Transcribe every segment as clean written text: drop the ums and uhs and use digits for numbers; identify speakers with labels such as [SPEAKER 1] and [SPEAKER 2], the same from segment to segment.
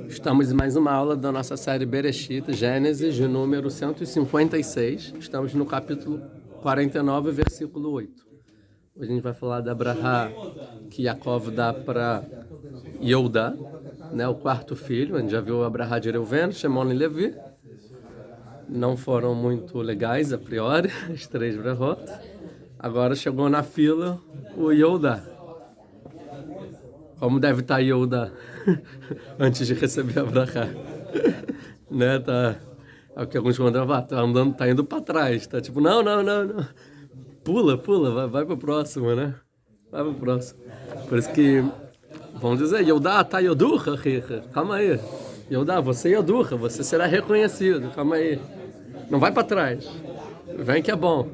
[SPEAKER 1] Estamos em mais uma aula da nossa série Bereshit, Gênesis, de número 156. Estamos no capítulo 49, versículo 8. Hoje a gente vai falar da brahá que Yaakov dá para Yehudá, né, o quarto filho. A gente já viu a brahá de Reuven, Shimon e Levi. Não foram muito legais a priori, as três brahot. Agora chegou na fila o Yehudá. Como deve estar Yehudá antes de receber a brahá? Né, tá, é o que alguns mandam, tá indo para trás, tá tipo, não. Pula, vai para o próximo, né? Vai para o próximo. Por isso que, vamos dizer, Yehudá, tá Yodurra, calma aí. Yehudá, você é Yodurra, você será reconhecido, calma aí. Não vai para trás. Vem que é bom.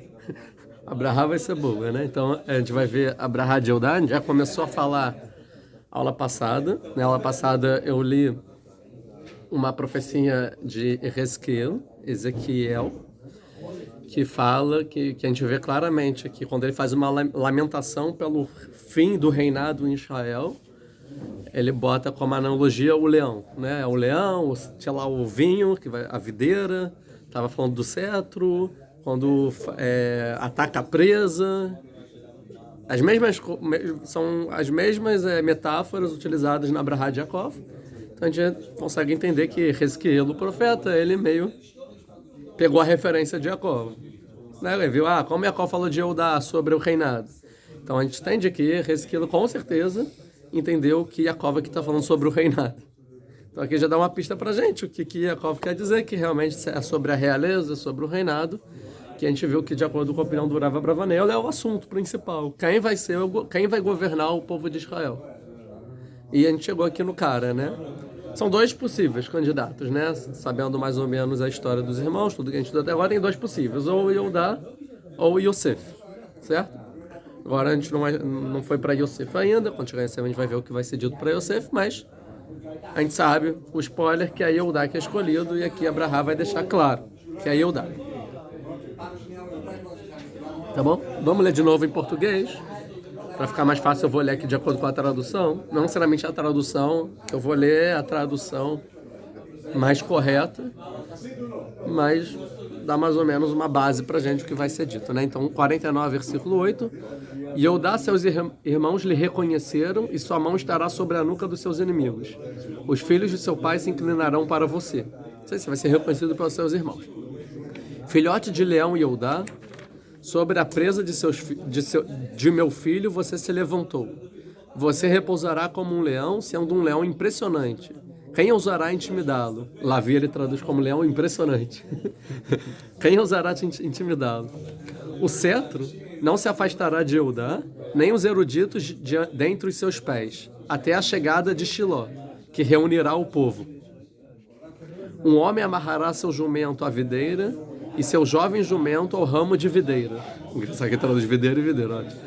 [SPEAKER 1] A brahá vai ser boa, né? Então, a gente vai ver a brahá de Yehudá. A gente já começou a falar aula passada. Na aula passada, eu li uma profecia de Ezequiel, que fala, que a gente vê claramente aqui, quando ele faz uma lamentação pelo fim do reinado em Israel, ele bota como analogia o leão, né? O leão, tinha lá o vinho, a videira, estava falando do cetro, quando ataca a presa. São as mesmas metáforas utilizadas na brahá de Yaakov. Então a gente consegue entender que Ezequiel, o profeta, ele meio pegou a referência de Yaakov, né? Ele viu, como Yaakov falou de Yehudá sobre o reinado. Então a gente entende que Ezequiel com certeza entendeu que Yaakov aqui está falando sobre o reinado. Então aqui já dá uma pista para a gente o que Yaakov quer dizer, que realmente é sobre a realeza, sobre o reinado, que a gente viu que, de acordo com a opinião do Rav Abravanel, é o assunto principal. Quem vai governar o povo de Israel? E a gente chegou aqui no cara, né? São dois possíveis candidatos, né? Sabendo mais ou menos a história dos irmãos, tudo que a gente estudou até agora, tem dois possíveis, ou Yehudá ou Yosef, certo? Agora a gente não foi para Yosef ainda, quando chegar em cima a gente vai ver o que vai ser dito para Yosef, mas a gente sabe, o spoiler, que é Yehudá que é escolhido, e aqui a brahá vai deixar claro que é Yehudá. Tá bom? Vamos ler de novo em português. Para ficar mais fácil, eu vou ler aqui de acordo com a tradução. Não necessariamente a tradução, eu vou ler a tradução mais correta, mas dá mais ou menos uma base para a gente o que vai ser dito, né? Então, 49, versículo 8. Yehudá, seus irmãos lhe reconheceram, e sua mão estará sobre a nuca dos seus inimigos. Os filhos de seu pai se inclinarão para você. Não sei se vai ser reconhecido pelos seus irmãos. Filhote de leão Yehudá, sobre a presa de meu filho você se levantou. Você repousará como um leão, sendo um leão impressionante. Quem ousará intimidá-lo? Lavi ele traduz como leão impressionante. Quem ousará intimidá-lo? O cetro não se afastará de Yehudá, nem os eruditos dentre os seus pés, até a chegada de Shiló, que reunirá o povo. Um homem amarrará seu jumento à videira, e seu jovem jumento ao ramo de videira. Isso aqui traduz videira e videira, ótimo.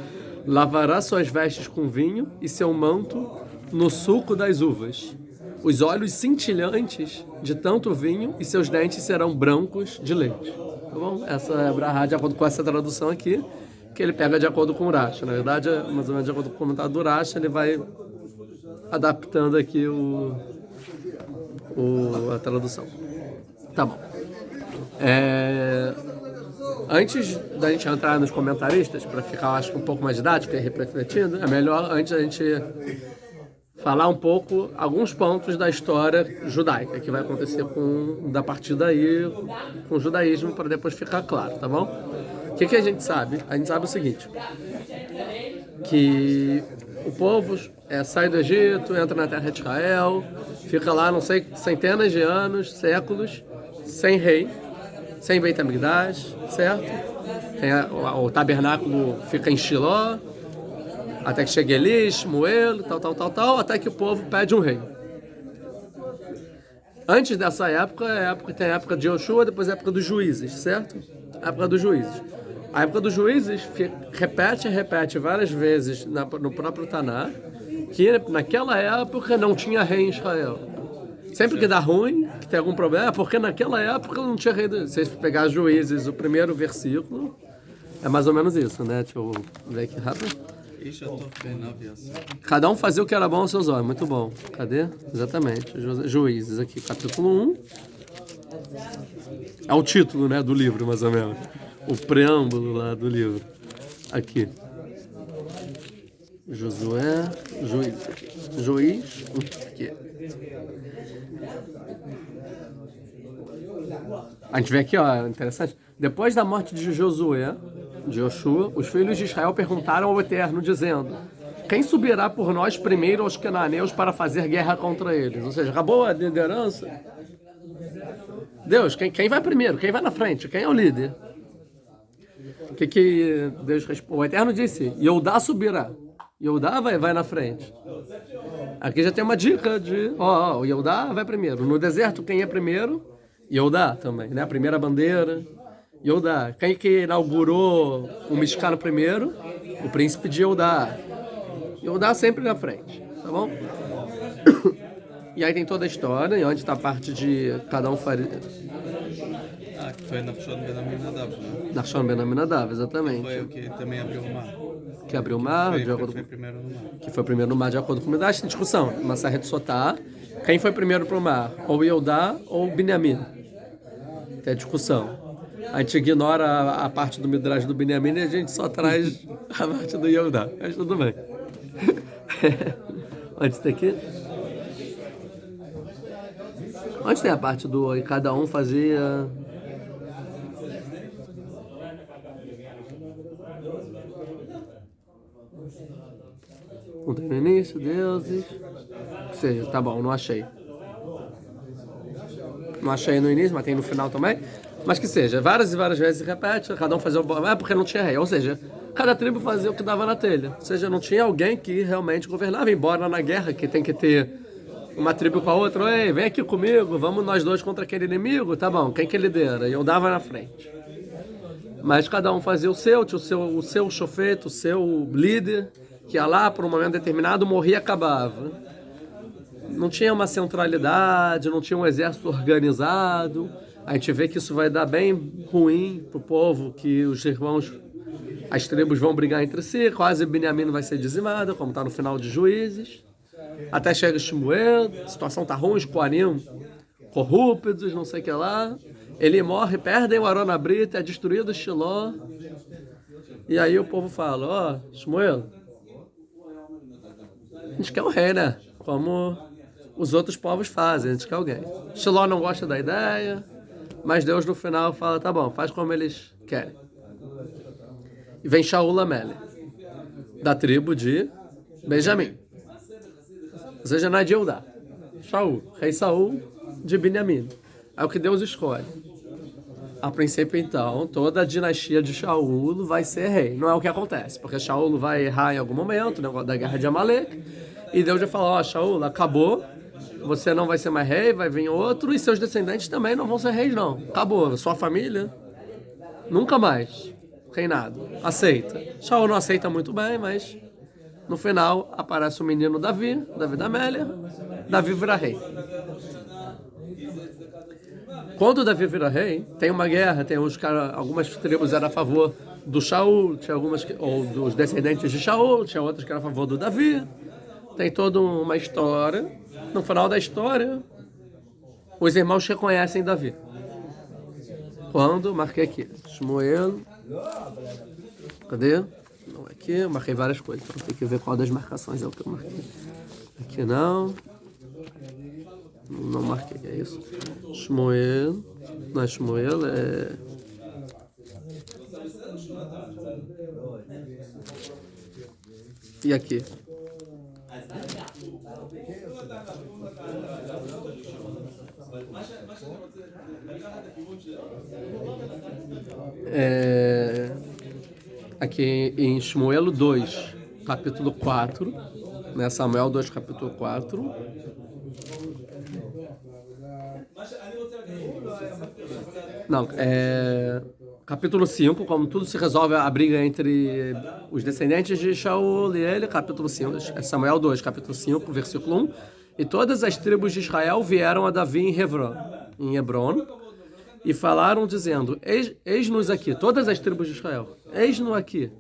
[SPEAKER 1] Lavará suas vestes com vinho e seu manto no suco das uvas. Os olhos cintilantes de tanto vinho e seus dentes serão brancos de leite. Tá bom? Essa é a brahá de acordo com essa tradução aqui, que ele pega de acordo com o Rashi. Na verdade, mais ou menos de acordo com o comentário do Rashi, ele vai adaptando aqui a tradução. Tá bom. Antes da gente entrar nos comentaristas, para ficar, acho que um pouco mais didático e refletindo, é melhor antes a gente falar um pouco alguns pontos da história judaica que vai acontecer da partir daí com o judaísmo, para depois ficar claro, tá bom? O que a gente sabe? A gente sabe o seguinte, que o povo sai do Egito, entra na terra de Israel, fica lá, não sei, centenas de anos, séculos, sem rei, sem Beit HaMikdash, certo? O tabernáculo fica em Shiló, até que chega Eli, Shmuel, tal, até que o povo pede um rei. Antes dessa época, tem a época de Yoshua, depois a época dos juízes, certo? A época dos juízes. A época dos juízes repete várias vezes no próprio Taná, que naquela época não tinha rei em Israel. Sempre que dá ruim, que tem algum problema, é porque naquela época não tinha rei. Se vocês pegar Juízes, o primeiro versículo, é mais ou menos isso, né? Deixa eu ver aqui rápido. Cada um fazia o que era bom aos seus olhos. Muito bom. Cadê? Exatamente. Juízes aqui, capítulo 1. É o título, né, do livro, mais ou menos. O preâmbulo lá do livro. Aqui. Josué, juiz, aqui. A gente vê aqui, ó, interessante. Depois da morte de Josué, de Yoshua, os filhos de Israel perguntaram ao Eterno, dizendo: quem subirá por nós primeiro aos cananeus para fazer guerra contra eles? Ou seja, acabou a liderança. Deus, quem vai primeiro? Quem vai na frente? Quem é o líder? O que Deus respondeu? O Eterno disse: Yehudá subirá. Yehudá vai na frente. Aqui já tem uma dica de... o Yehudá vai primeiro. No deserto, quem é primeiro? Yehudá também, né? A primeira bandeira. Yehudá. Quem que inaugurou o mexicano primeiro? O príncipe de Yehudá. Yehudá sempre na frente, tá bom? E aí tem toda a história, e onde está a parte de cada um faria...
[SPEAKER 2] que foi Nachshon ben Aminadav, né?
[SPEAKER 1] Nachshon ben Aminadav, exatamente.
[SPEAKER 2] Foi o que também abriu o mar.
[SPEAKER 1] Que abriu o mar, de acordo
[SPEAKER 2] foi primeiro no mar.
[SPEAKER 1] Que foi primeiro no mar, de acordo com o Midrash. Tem discussão. Massacre de Sotá. Quem foi primeiro para o mar? Ou Yehudá ou Binyamin? Tem discussão. A gente ignora a parte do Midrash do Binyamin e a gente só traz a parte do Yehudá. Mas tudo bem. Onde tem aqui? Onde tem a parte do... E cada um fazia... Não tem no início, deuses... Ou seja, tá bom, não achei. Não achei no início, mas tem no final também. Mas que seja, várias e várias vezes se repete, cada um fazia o... É porque não tinha rei, ou seja, cada tribo fazia o que dava na telha. Ou seja, não tinha alguém que realmente governava, embora na guerra que tem que ter uma tribo com a outra. Ei, vem aqui comigo, vamos nós dois contra aquele inimigo, tá bom, quem que lidera? E eu dava na frente. Mas cada um fazia o seu chofete, o seu líder, que ia lá por um momento determinado, morria e acabava. Não tinha uma centralidade, não tinha um exército organizado. A gente vê que isso vai dar bem ruim pro povo, que os irmãos, as tribos vão brigar entre si, quase Binyamin vai ser dizimada, como está no final de Juízes. Até chega Shmuel, a situação tá ruim, os Koanim corruptos, não sei o que lá. Ele morre, perdem o Arona Brita, é destruído Shiló. E aí o povo fala, Shmuel, a gente quer o rei, né? Como os outros povos fazem, a gente quer alguém. Shiló não gosta da ideia, mas Deus no final fala, tá bom, faz como eles querem. E vem Shaul Amele, da tribo de Benjamim. Ou seja, não é de Eudá. Shaul, rei Saul de Binyamin. É o que Deus escolhe. A princípio, então, toda a dinastia de Shaul vai ser rei. Não é o que acontece, porque Shaul vai errar em algum momento, no negócio da guerra de Amalek, e Deus vai falar, Shaul, acabou, você não vai ser mais rei, vai vir outro, e seus descendentes também não vão ser reis, não. Acabou, sua família, nunca mais reinado. Aceita. Shaul não aceita muito bem, mas no final aparece o menino Davi da Amélia, Davi vira rei. Quando Davi vira rei, tem uma guerra, tem algumas tribos eram a favor do Shaul, tinha algumas ou dos descendentes de Shaul, tinha outras que eram a favor do Davi. Tem toda uma história. No final da história, os irmãos reconhecem Davi. Quando? Marquei aqui. Shmuel. Cadê? Não, aqui eu marquei várias coisas. Então tem que ver qual das marcações é o que eu marquei. Aqui não. Não marquei, é isso. Shmuel. Não é Shmuel, é... E aqui? Aqui em Shmuel 2, capítulo 4, né? Samuel 2, capítulo 4. Não, capítulo 5, como tudo se resolve a briga entre os descendentes de Shaul e ele, capítulo 5, Samuel 2, capítulo 5, versículo 1. E todas as tribos de Israel vieram a Davi em Hebron, e falaram dizendo, eis-nos aqui, todas as tribos de Israel, eis-nos aqui.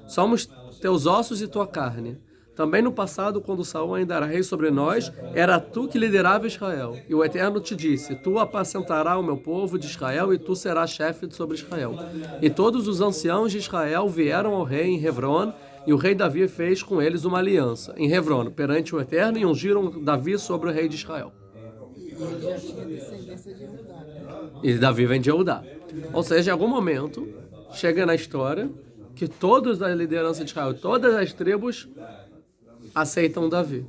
[SPEAKER 1] Somos teus ossos e tua carne. Também no passado, quando Saul ainda era rei sobre nós, era tu que liderava Israel. E o Eterno te disse, tu apacentarás o meu povo de Israel e tu serás chefe sobre Israel. E todos os anciãos de Israel vieram ao rei em Hebron, e o rei Davi fez com eles uma aliança, em Hebron, perante o Eterno, e ungiram Davi sobre o rei de Israel.
[SPEAKER 3] E ele já tinha descendência de Judá.
[SPEAKER 1] E Davi vem de Judá. Ou seja, em algum momento, chega na história que todos da liderança de Israel, todas as tribos, aceitam Davi.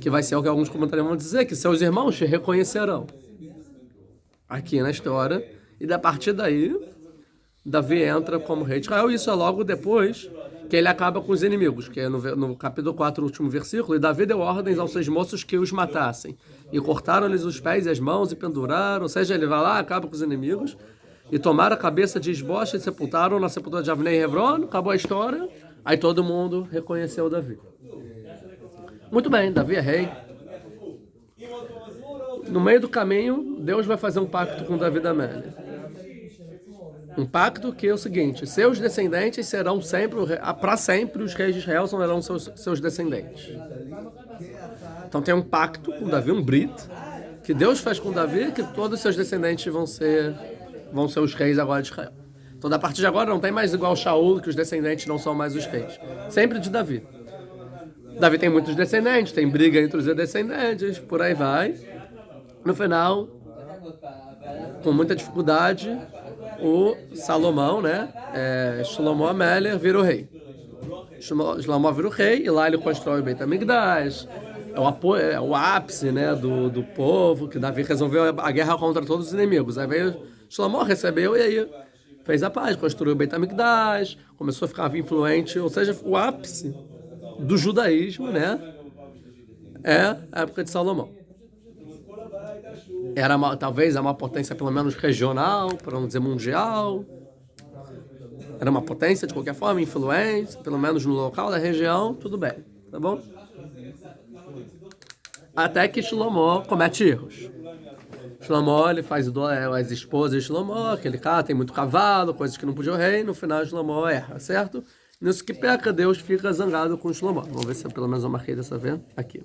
[SPEAKER 1] Que vai ser o que alguns comentários vão dizer, que seus irmãos te reconhecerão. Aqui na história. E da partir daí, Davi entra como rei de Israel. E isso é logo depois que ele acaba com os inimigos, que é no capítulo 4, último versículo. E Davi deu ordens aos seus moços que os matassem. E cortaram-lhes os pés e as mãos e penduraram. Ou seja, ele vai lá, acaba com os inimigos. E tomaram a cabeça de Isboche e sepultaram na sepultura de Avnei e Hebron. Acabou a história. Aí todo mundo reconheceu Davi. Muito bem, Davi é rei. No meio do caminho, Deus vai fazer um pacto com Davi da Amélia. Um pacto que é o seguinte: seus descendentes serão sempre, para sempre, os reis de Israel serão seus descendentes. Então tem um pacto com Davi, um brit, que Deus faz com Davi, que todos os seus descendentes vão ser os reis agora de Israel. Então, a partir de agora, não tem mais igual Shaul, que os descendentes não são mais os reis. Sempre de Davi. Davi tem muitos descendentes, tem briga entre os descendentes, por aí vai. No final, com muita dificuldade, o Salomão, né, Shlomo Améler, vira o rei. Shlomo vira o rei e lá ele constrói o Beit HaMikdash. É o ápice, né, do povo, que Davi resolveu a guerra contra todos os inimigos. Aí veio Shlomo, recebeu e aí fez a paz, construiu o Beit HaMikdash, começou a ficar influente, ou seja, o ápice do judaísmo, né, é a época de Salomão. Era talvez uma potência pelo menos regional, para não dizer mundial. Era uma potência de qualquer forma, influência, pelo menos no local da região, tudo bem, tá bom? Até que Shlomo comete erros. Shlomo, ele faz as esposas de Shlomo, aquele cara tem muito cavalo, coisas que não podia o rei, no final Shlomo erra, certo? Nisso que peca, Deus fica zangado com Shlomo. Vamos ver se eu pelo menos eu marquei dessa vez. Aqui.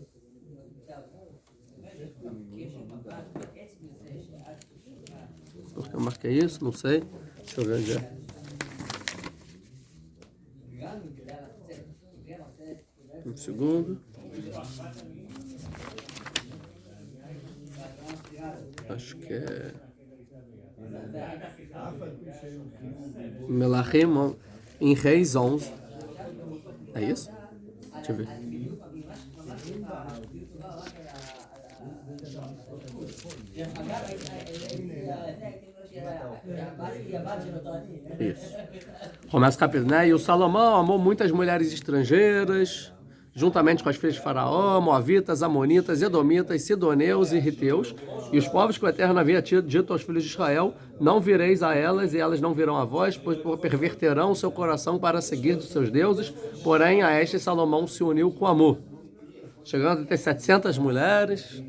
[SPEAKER 1] Por que eu marquei isso? Não sei. Deixa eu ver onde é. Um segundo. Acho que é Melachim em Reis 11. É isso? Deixa eu ver. Isso. Começa o capítulo, né? E o Salomão amou muitas mulheres estrangeiras, juntamente com as filhas de Faraó, Moavitas, Amonitas, Edomitas, Sidoneus e Riteus, e os povos que o Eterno havia dito aos filhos de Israel: não vireis a elas, e elas não virão a vós, pois perverterão o seu coração para seguir dos seus deuses. Porém, a este Salomão se uniu com amor, chegando a ter 700 mulheres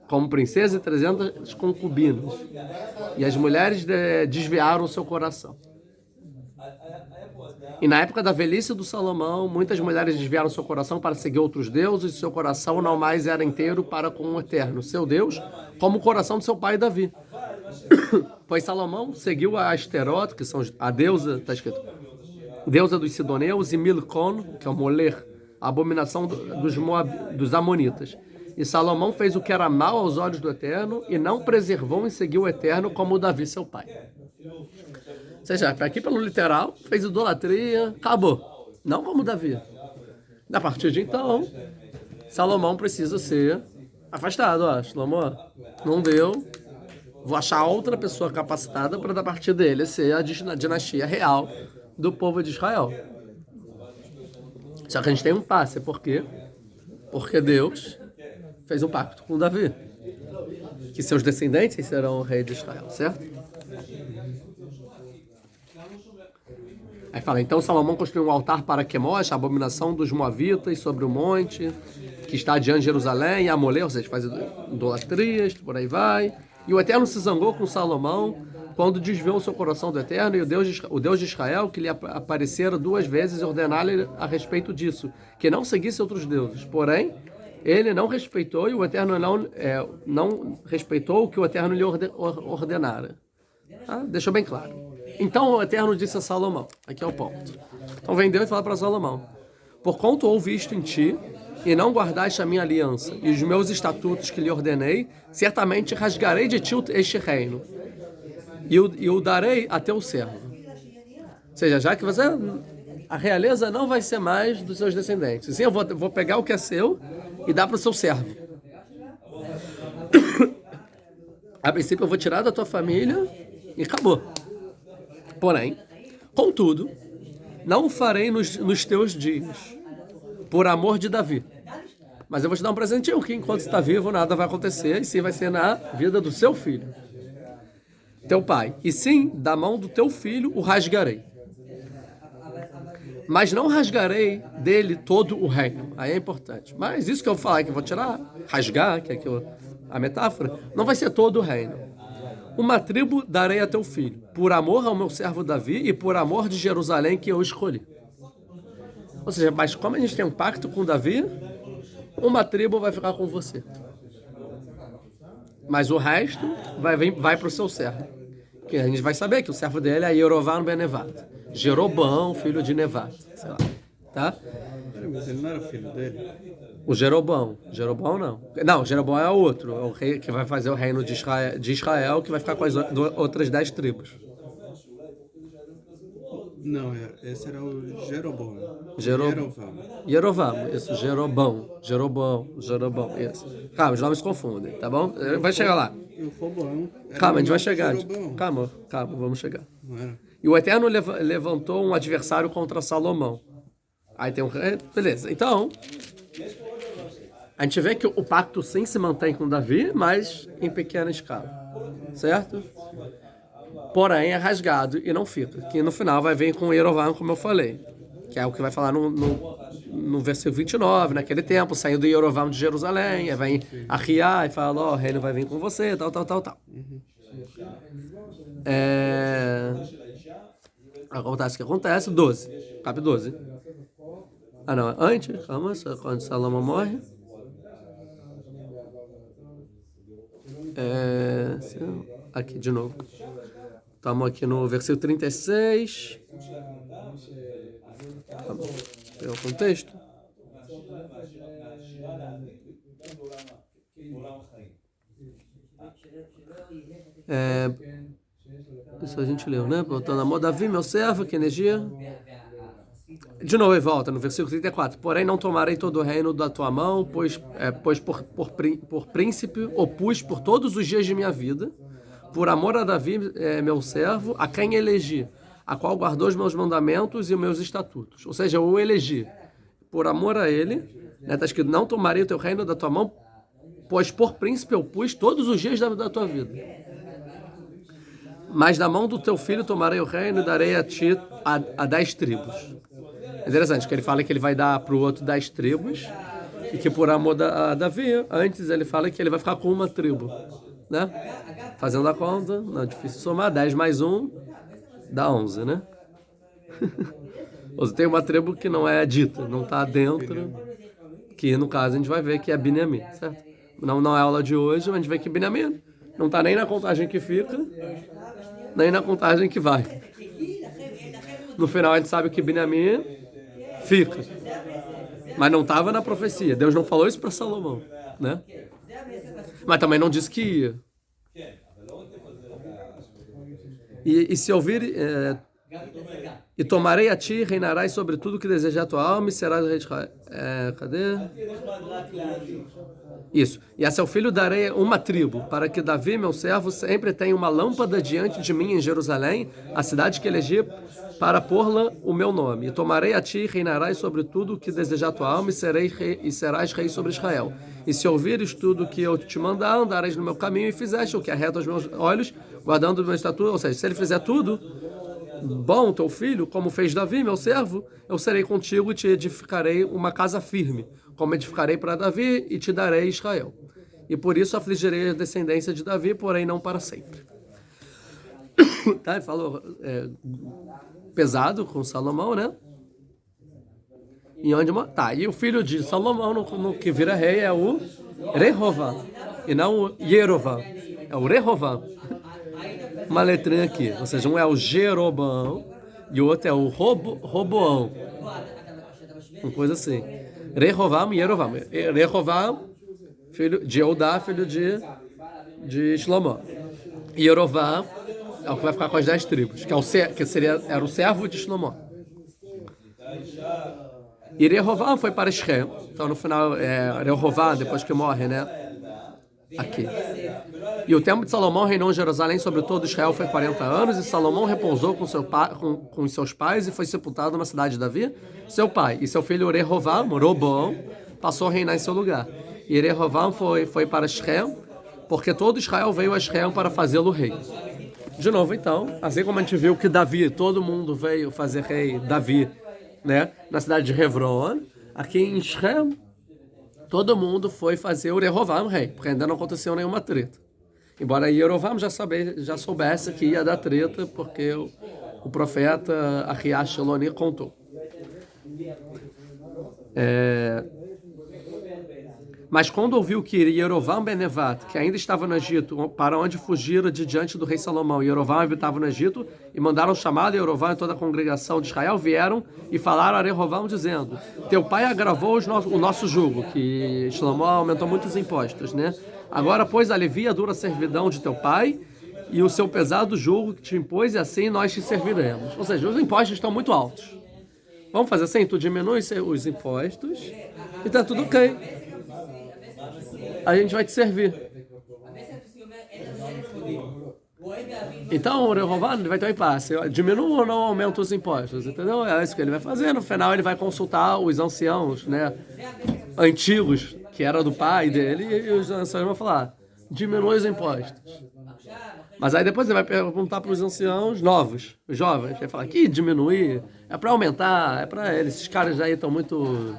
[SPEAKER 1] como princesa e 300 concubinas. E as mulheres desviaram o seu coração. E na época da velhice do Salomão, muitas mulheres desviaram seu coração para seguir outros deuses, e seu coração não mais era inteiro para com o Eterno, seu Deus, como o coração de seu pai Davi. Pois Salomão seguiu a Asterote, que são a deusa, está escrito, deusa dos Sidoneus, e Milcom, que é o Moler, a abominação dos Amonitas. E Salomão fez o que era mal aos olhos do Eterno, e não preservou e seguiu o Eterno como Davi, seu pai. Ou seja, aqui pelo literal, fez idolatria, acabou. Não como Davi. A partir de então, Salomão precisa ser afastado. Ó, Shlomo, não deu, vou achar outra pessoa capacitada para, da partir dele, ser a dinastia real do povo de Israel. Só que a gente tem um passe, por quê? Porque Deus fez um pacto com Davi, que seus descendentes serão o rei de Israel, certo? Aí fala, então Salomão construiu um altar para Quemosh, a abominação dos Moavitas, sobre o monte, que está diante de Jerusalém, e Amolê, ou seja, faz idolatrias, por aí vai. E o Eterno se zangou com Salomão, quando desviou o seu coração do Eterno, e o Deus de Israel, que lhe aparecera 2 vezes, ordenar-lhe a respeito disso, que não seguisse outros deuses. Porém, ele não respeitou, e o Eterno não respeitou o que o Eterno lhe ordenara. Tá? Deixou bem claro. Então o Eterno disse a Salomão, aqui é o ponto. Então vem Deus e fala para Salomão: porquanto ouvi isto em ti, e não guardaste a minha aliança, e os meus estatutos que lhe ordenei, certamente rasgarei de ti este reino, e o darei a teu servo. Ou seja, já que a realeza não vai ser mais dos seus descendentes. Sim, eu vou pegar o que é seu e dar para o seu servo. A princípio eu vou tirar da tua família e acabou. Porém, contudo, não o farei nos teus dias, por amor de Davi. Mas eu vou te dar um presentinho que enquanto está vivo nada vai acontecer, e sim vai ser na vida do seu filho, teu pai. E sim, da mão do teu filho o rasgarei. Mas não rasgarei dele todo o reino. Aí é importante. Mas isso que eu falar que eu vou tirar, rasgar, que é a metáfora, não vai ser todo o reino. Uma tribo darei a teu filho, por amor ao meu servo Davi e por amor de Jerusalém que eu escolhi. Ou seja, mas como a gente tem um pacto com Davi, uma tribo vai ficar com você. Mas o resto vai para o seu servo. Que a gente vai saber que o servo dele é Yerovam ben Nevat. Jeroboão, filho de Nevat. Sei lá. Tá?
[SPEAKER 2] Mas ele não era filho dele?
[SPEAKER 1] O Jeroboão. Jeroboão não. Não, Jeroboão é outro. É o rei que vai fazer o reino de Israel, que vai ficar com as outras 10 tribos.
[SPEAKER 2] Não, esse era o Jeroboão.
[SPEAKER 1] Yerovam, isso, Jerobão, isso. Calma, os nomes se confundem, tá bom? Vai chegar lá.
[SPEAKER 2] E o Roboão.
[SPEAKER 1] Calma, a gente vai chegar. Calma, vamos chegar.
[SPEAKER 2] Não era?
[SPEAKER 1] E o Eterno levantou um adversário contra Salomão. Aí tem um... Beleza, então... A gente vê que o pacto sim se mantém com Davi, mas em pequena escala. Certo? Porém, é rasgado e não fica. Que no final vai vir com Yerovam, como eu falei. Que é o que vai falar no versículo 29, naquele tempo, saindo do Yerovam de Jerusalém, aí vem Arriá e fala, o reino vai vir com você, tal. Acontece o que acontece, 12. Cap 12. Ah não, antes, calma, quando Salomão morre. Aqui de novo. Estamos aqui no versículo 36. Pegar o contexto. Isso a gente leu, né? Voltando a moda, Davi, meu servo, que energia. De novo, ele volta no versículo 34. Porém, não tomarei todo o reino da tua mão, pois por príncipe opus por todos os dias de minha vida, por amor a Davi, meu servo, a quem elegi, a qual guardou os meus mandamentos e os meus estatutos. Ou seja, eu o elegi por amor a ele. Está escrito, não tomarei o teu reino da tua mão, pois por príncipe eu pus todos os dias da tua vida. Mas da mão do teu filho tomarei o reino e darei a ti a 10 tribos. É interessante que ele fala que ele vai dar para o outro 10 tribos e que por amor a Davi, antes ele fala que ele vai ficar com uma tribo, né? Fazendo a conta, não é difícil somar, 10 mais 1 dá 11, né? Ou tem uma tribo que não é dita, não está dentro, que no caso a gente vai ver que é Binyamin, certo? Não é a aula de hoje, mas a gente vê que Binyamin não está nem na contagem que fica, nem na contagem que vai. No final a gente sabe que Binyamin fica, mas não estava na profecia. Deus não falou isso para Salomão, né? Mas também não disse que ia. E se ouvir... E tomarei a ti, reinarás sobre tudo que desejar a tua alma e serás rei de Israel. Cadê? Isso. E a seu filho darei uma tribo, para que Davi, meu servo, sempre tenha uma lâmpada diante de mim em Jerusalém, a cidade que elegi, para pôr-la o meu nome. E tomarei a ti, reinarás sobre tudo que desejar a tua alma e serás rei sobre Israel. E se ouvires tudo que eu te mandar, andareis no meu caminho e fizeste o que é reto aos meus olhos, guardando o meu estatuto. Ou seja, se ele fizer tudo bom, teu filho, como fez Davi, meu servo, eu serei contigo e te edificarei uma casa firme, como edificarei para Davi e te darei Israel. E por isso afligirei a descendência de Davi, porém não para sempre. Tá, ele falou pesado com Salomão, né? E onde tá, e o filho de Salomão no que vira rei é o Rehovam, e não o Yerovam. É o Rehovam. Uma letrinha aqui, ou seja, um é o Jeroboão e o outro é o Roboão. Uma coisa assim. Rehovam e Yerovam. Rehovam, filho de Eudá, filho de Shlomo. E Yerovam é o que vai ficar com as 10 tribos, era o servo de Shlomo. E Rehovam foi para Shem. Então no final, Rehovam, depois que morre, né? Aqui. E o tempo de Salomão reinou em Jerusalém sobre todo Israel foi 40 anos, e Salomão repousou com seus pais e foi sepultado na cidade de Davi, seu pai. E seu filho Rehovam, Roboão, passou a reinar em seu lugar. E Rehovam foi para Shem, porque todo Israel veio a Shem para fazê-lo rei. De novo, então, assim como a gente viu que Davi, todo mundo veio fazer rei Davi, né, na cidade de Hebron, aqui em Shem, todo mundo foi fazer o Rehovam rei, porque ainda não aconteceu nenhuma treta. Embora Yerovam já soubesse que ia dar treta, porque o profeta Ahiash Sheloni contou. Mas quando ouviu que Yerovam ben Nevat, que ainda estava no Egito, para onde fugiram de diante do rei Salomão, Yerovam estava no Egito, e mandaram chamar Yerovam e toda a congregação de Israel, vieram e falaram a Rehovam, dizendo: teu pai agravou o nosso jugo, que Shlomo aumentou muitos impostos, né? Agora, pois, alivia a dura servidão de teu pai e o seu pesado jugo que te impôs, e assim nós te serviremos. Ou seja, os impostos estão muito altos. Vamos fazer assim? Tu diminui os impostos e tá tudo ok. A gente vai te servir. Então o Rehovam vai ter um impasse. Diminua ou não aumenta os impostos, entendeu? É isso que ele vai fazer. No final ele vai consultar os anciãos, né, antigos, que era do pai dele, e os anciãos vão falar: diminui os impostos. Mas aí depois ele vai perguntar para os anciãos novos, os jovens, vai falar que diminuir é para aumentar, é para eles. Esses caras aí estão muito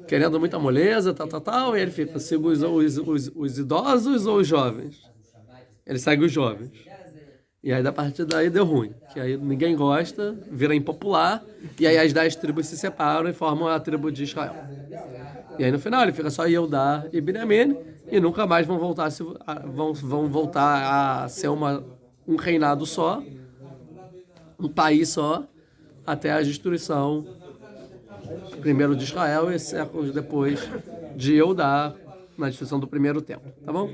[SPEAKER 1] querendo muita moleza, tal, e ele fica: siga os idosos ou os jovens? Ele segue os jovens. E aí, da partir daí, deu ruim. Que aí ninguém gosta, vira impopular, e aí as 10 tribos se separam e formam a tribo de Israel. E aí, no final, ele fica só Yehudá e Binyamin, e nunca mais vão voltar a ser um reinado só, um país só, até a destruição, primeiro de Israel e séculos depois de Yehudá, na destruição do primeiro templo. Tá bom?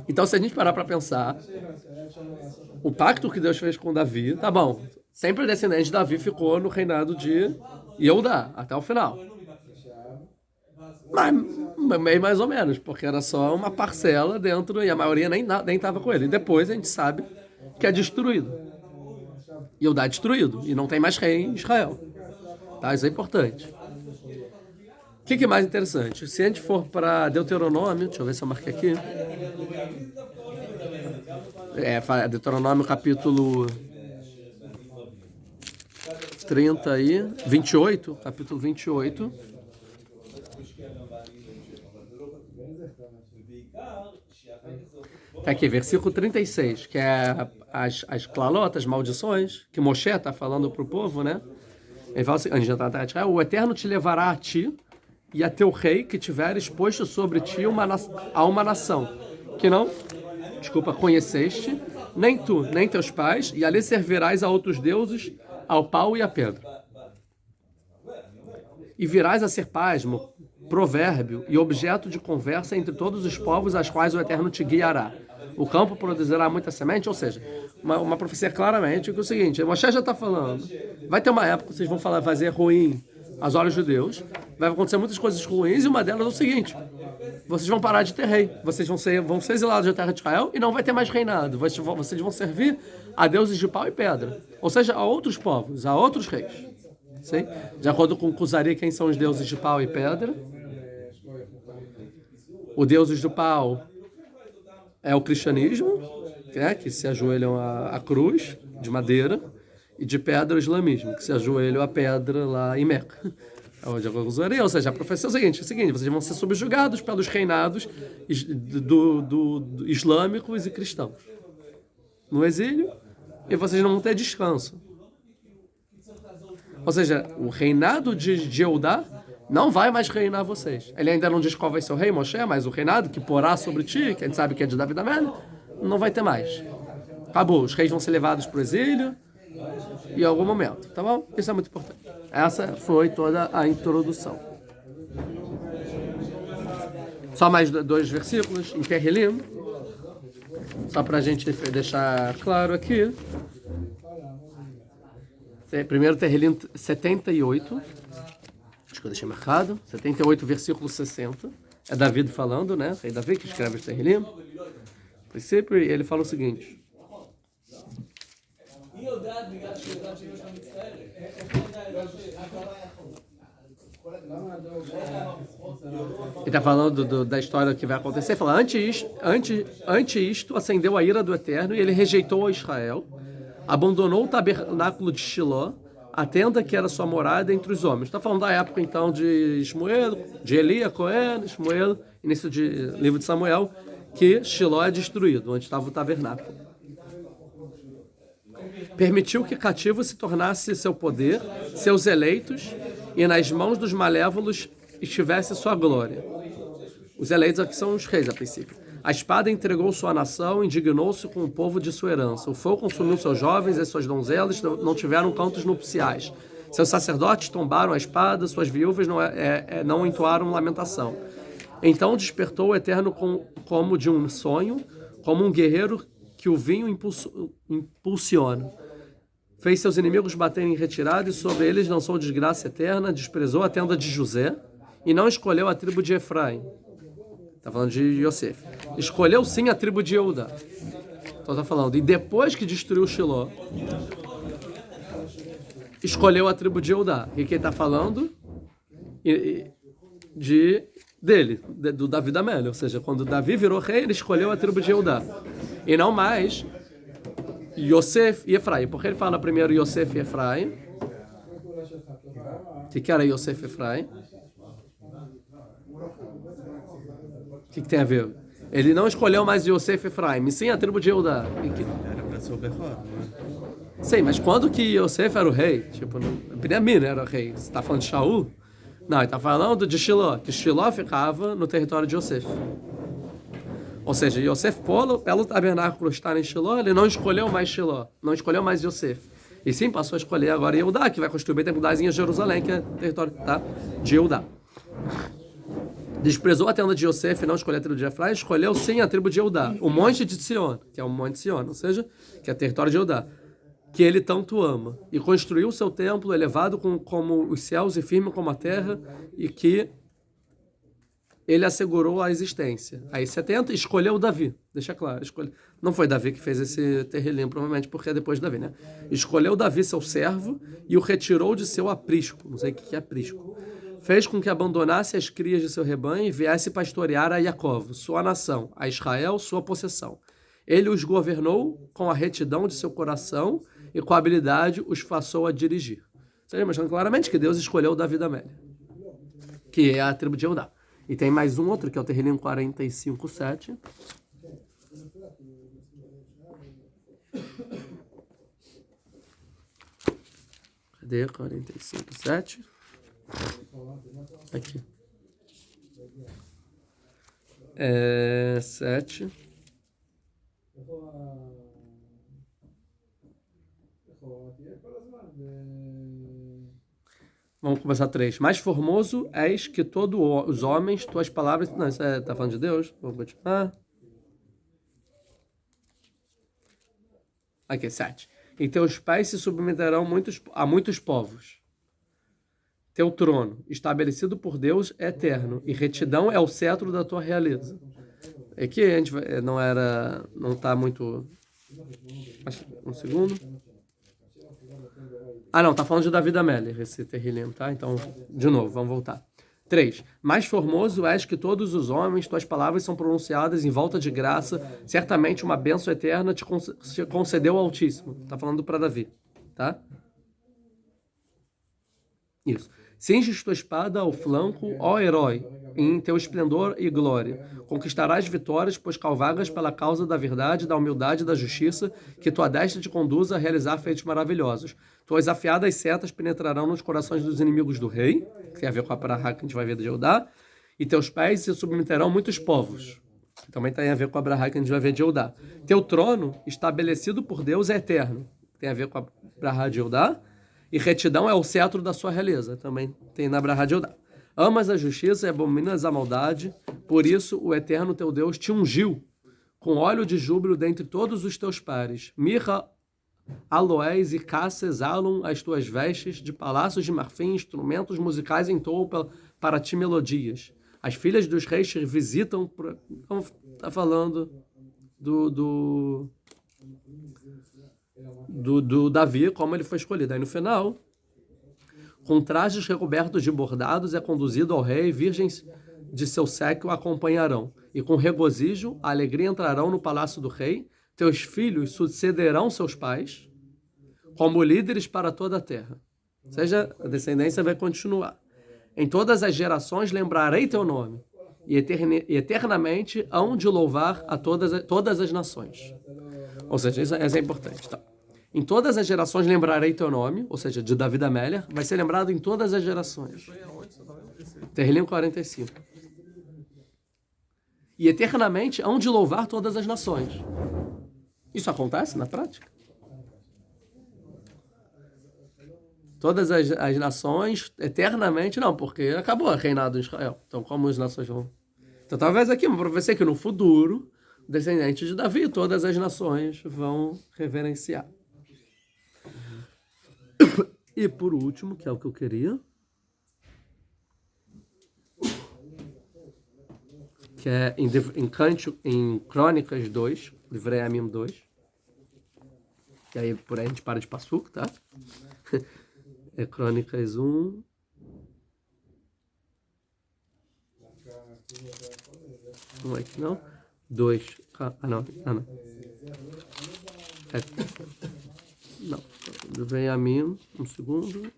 [SPEAKER 1] Então, se a gente parar para pensar, o pacto que Deus fez com Davi, tá bom, sempre o descendente de Davi ficou no reinado de Yehudá, até o final. Mas meio mais ou menos, porque era só uma parcela dentro, e a maioria nem estava com ele. E depois a gente sabe que é destruído. Yehudá é destruído, e não tem mais rei em Israel. Tá? Isso é importante. O que é mais interessante? Se a gente for para Deuteronômio, deixa eu ver se eu marquei aqui. Deuteronômio capítulo 28, capítulo 28. Tá aqui, versículo 36, que é as clalotas, maldições, que Moshe está falando para o povo, né? Ele fala assim: antes de entrar na terra de Israel, o Eterno te levará a ti e a teu rei que tiver exposto sobre ti a uma nação que não, conheceste, nem tu, nem teus pais, e ali servirás a outros deuses, ao pau e à pedra. E virás a ser pasmo, provérbio e objeto de conversa entre todos os povos aos quais o Eterno te guiará. O campo produzirá muita semente, ou seja, uma profecia claramente que é o seguinte: Moshe já está falando, vai ter uma época que vocês vão fazer ruim aos olhos de Deus, vai acontecer muitas coisas ruins, e uma delas é o seguinte: vocês vão parar de ter rei, vocês vão ser exilados da terra de Israel e não vai ter mais reinado, vocês vão servir a deuses de pau e pedra, ou seja, a outros povos, a outros reis. Sim? De acordo com Kuzari, quem são os deuses de pau e pedra? Os deuses do pau é o cristianismo, que se ajoelham à cruz de madeira, e de pedra o islamismo, que se ajoelham à pedra lá em Meca. Ou seja, a profecia é o seguinte, vocês vão ser subjugados pelos reinados do islâmicos e cristãos no exílio, e vocês não vão ter descanso. Ou seja, o reinado de Jehudá não vai mais reinar vocês. Ele ainda não diz qual vai ser o rei, Moshe, mas o reinado que porá sobre ti, que a gente sabe que é de Davi da Melha, não vai ter mais. Acabou, os reis vão ser levados para o exílio em algum momento, tá bom? Isso é muito importante. Essa foi toda a introdução. Só mais 2 versículos em Tehillim, só para a gente deixar claro aqui. Primeiro Tehillim 78, acho que eu deixei marcado, 78, versículo 60. É Davi falando, né? Rei Davi que escreve o Tehillim. Princípio, e ele fala o seguinte. Ele está falando da história que vai acontecer. Fala, ante isto acendeu a ira do Eterno e ele rejeitou a Israel, abandonou o tabernáculo de Shiló, a tenda que era sua morada entre os homens. Está falando da época então de Shmuel, de Eli, Cohen, Shmuel, início de livro de Samuel, que Shiló é destruído, onde estava o tabernáculo. Permitiu que cativo se tornasse seu poder, seus eleitos, e nas mãos dos malévolos estivesse sua glória. Os eleitos aqui são os reis, a princípio. A espada entregou sua nação, indignou-se com o povo de sua herança. O fogo consumiu seus jovens e suas donzelas não tiveram cantos nupciais. Seus sacerdotes tombaram a espada, suas viúvas não entoaram lamentação. Então despertou o Eterno como de um sonho, como um guerreiro que o vinho impulsiona. Fez seus inimigos baterem em retirada e sobre eles lançou desgraça eterna, desprezou a tenda de José e não escolheu a tribo de Efraim. Está falando de Yosef. Escolheu sim a tribo de Eudá. Então está falando, e depois que destruiu Shiló, escolheu a tribo de Eudá. E quem está falando? Do Davi da Melha. Ou seja, quando Davi virou rei, ele escolheu a tribo de Eudá. E não mais Yosef e Efraim. Porque ele fala primeiro Yosef e Efraim. O que era Yosef e Efraim? O que tem a ver? Ele não escolheu mais Yosef e Efraim, e sim a tribo de Eudá.
[SPEAKER 2] Era para ser o Behor, não é?
[SPEAKER 1] Sim, mas quando que Yosef era o rei? Tipo, Benjamim era o rei. Você está falando de Shaul? Não, ele está falando de Shiló, que Shiló ficava no território de Yosef. Ou seja, Yosef, pelo tabernáculo estar em Shiló, ele não escolheu mais Shiló, não escolheu mais Yosef. E sim, passou a escolher agora Eudá, que vai construir o Beit HaMikdash em Jerusalém, que é território de Eudá. Desprezou a tenda de Yosef e não escolheu a tribo de Efraim, escolheu sim a tribo de Eudá, o monte de Sion, que é o monte de Sion, ou seja, que é território de Eudá, que ele tanto ama, e construiu seu templo elevado como os céus e firme como a terra, e que ele assegurou a existência. Aí 70, escolheu Davi, deixa claro, não foi Davi que fez esse Tehillim, provavelmente porque é depois de Davi, né? Escolheu Davi, seu servo, e o retirou de seu aprisco, não sei o que é aprisco. Fez com que abandonasse as crias de seu rebanho e viesse pastorear a Jacó, sua nação, a Israel, sua possessão. Ele os governou com a retidão de seu coração e com a habilidade os passou a dirigir. Seja, mostrando claramente que Deus escolheu Davi da Melha, que é a tribo de Eudá. E tem mais um outro, que é o Tehillim 45:7. Cadê? 45:7. Aqui. 7. Vamos começar 3. Mais formoso és que todos os homens, tuas palavras... Não, isso tá falando de Deus? Vamos continuar. Aqui, 7. E teus pés se submeterão a muitos povos. Teu trono, estabelecido por Deus, é eterno, e retidão é o cetro da tua realeza. É que a gente não está muito... Um segundo. Não, está falando de Davi da Melha, esse Tehillim, tá? Então, de novo, vamos voltar. 3. Mais formoso és que todos os homens, tuas palavras são pronunciadas em volta de graça, certamente uma bênção eterna te concedeu o Altíssimo. Está falando para Davi, tá? Isso. Cinges tua espada ao flanco, ó herói, em teu esplendor e glória. Conquistarás vitórias, pois cavalgas pela causa da verdade, da humildade e da justiça, que tua destra te conduza a realizar feitos maravilhosos. Tuas afiadas setas penetrarão nos corações dos inimigos do rei, que tem a ver com a Parahá que a gente vai ver de Eudá, e teus pés se submeterão muitos povos. Que também tem a ver com a Brahá que a gente vai ver de Eudá. Teu trono, estabelecido por Deus, é eterno. Tem a ver com a Brahá de Eudá. E retidão é o cetro da sua realeza. Também tem na Brahá de Eudá. Amas a justiça e abominas a maldade. Por isso, o eterno teu Deus te ungiu com óleo de júbilo dentre todos os teus pares. Mirra, aloés e caça exalam as tuas vestes. De palácios de marfim, instrumentos musicais entoam para ti melodias. As filhas dos reis te visitam. Então, está falando do Davi, como ele foi escolhido. Aí no final, com trajes recobertos de bordados, é conduzido ao rei, virgens de seu séquio o acompanharão. E com regozijo, a alegria entrarão no palácio do rei. Teus filhos sucederão seus pais, como líderes para toda a terra. Ou seja, a descendência vai continuar. Em todas as gerações lembrarei teu nome, e eternamente hão de louvar a todas as nações. Ou seja, isso é importante. Tá? Em todas as gerações lembrarei teu nome, ou seja, de Davi da Amélia, vai ser lembrado em todas as gerações. Terrilim 45. E eternamente hão de louvar todas as nações. Isso acontece na prática? Todas as nações, eternamente, não, porque acabou o reinado de Israel. Então, como as nações vão... Então, talvez aqui, uma profecia que no futuro, descendentes de Davi, todas as nações vão reverenciar. E por último, que é o que eu queria, que é em Crônicas 2, Livrei Amim 2, que aí por aí a gente para de Passuco, tá? É Crônicas 1. Não é aqui não? 2. Não. Não. Vem a mim. Um segundo. —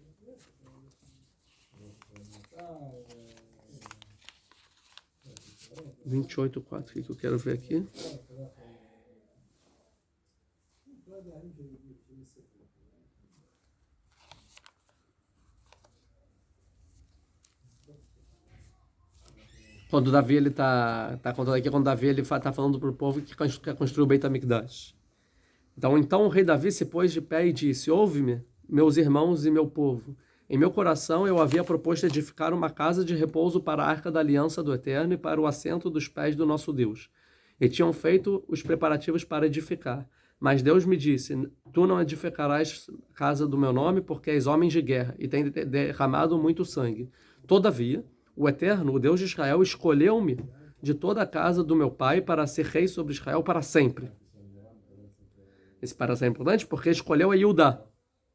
[SPEAKER 1] 28:4. O que eu quero ver aqui? Quando Davi ele tá contando aqui, quando Davi ele tá falando para o povo que quer construir o Beit HaMikdash. Então o rei Davi se pôs de pé e disse: ouve-me, meus irmãos e meu povo. Em meu coração eu havia proposto edificar uma casa de repouso para a arca da aliança do Eterno e para o assento dos pés do nosso Deus. E tinham feito os preparativos para edificar. Mas Deus me disse: tu não edificarás casa do meu nome, porque és homem de guerra e tem derramado muito sangue. Todavia, o Eterno, o Deus de Israel, escolheu-me de toda a casa do meu pai para ser rei sobre Israel para sempre. Esse para sempre é importante porque escolheu a Yehudá.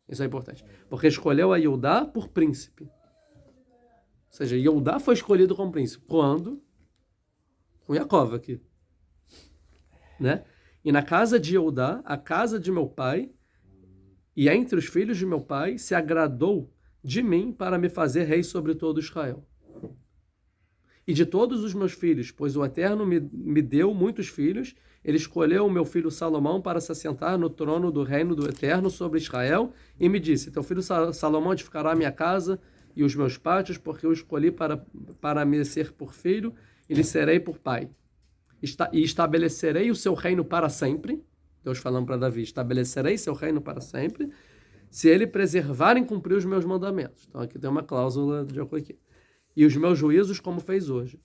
[SPEAKER 1] Isso é importante. Porque escolheu a Yehudá por príncipe. Ou seja, Yehudá foi escolhido como príncipe. Quando? Com Jacob aqui. Né? E na casa de Yehudá, a casa de meu pai, e entre os filhos de meu pai, se agradou de mim para me fazer rei sobre todo Israel. E de todos os meus filhos, pois o Eterno me deu muitos filhos, ele escolheu o meu filho Salomão para se assentar no trono do reino do Eterno sobre Israel, e me disse: teu filho Salomão edificará a minha casa e os meus pátios, porque eu escolhi para me ser por filho, e lhe serei por pai. E estabelecerei o seu reino para sempre. Deus falando para Davi: estabelecerei seu reino para sempre, se ele preservar e cumprir os meus mandamentos. Então aqui tem uma cláusula de acordo aqui. E os meus juízos como fez hoje.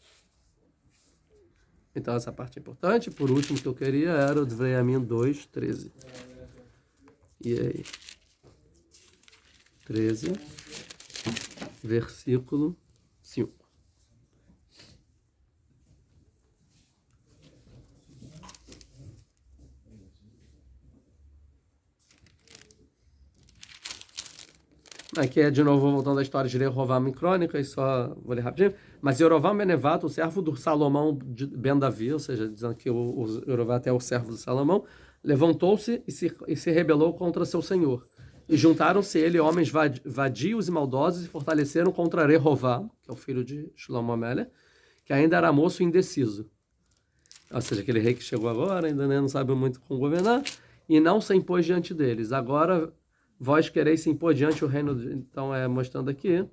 [SPEAKER 1] Então essa parte é importante. Por último que eu queria era o Divrei Amim 2:13. E aí? 13, versículo 5. Aqui é de novo voltando à história de Jerovam em Crônicas, só vou ler rapidinho. Mas Jerovam ben Nevat, o servo do Salomão ben Davi, ou seja, dizendo que o Jerovam é o servo do Salomão, levantou-se e se rebelou contra seu senhor. E juntaram-se ele homens vadios e maldosos e fortaleceram contra Rehová, que é o filho de Shlomo Amélia, que ainda era moço e indeciso. Ou seja, aquele rei que chegou agora, ainda não sabe muito como governar, e não se impôs diante deles. Agora vós quereis se impor diante o reino... Então, mostrando aqui...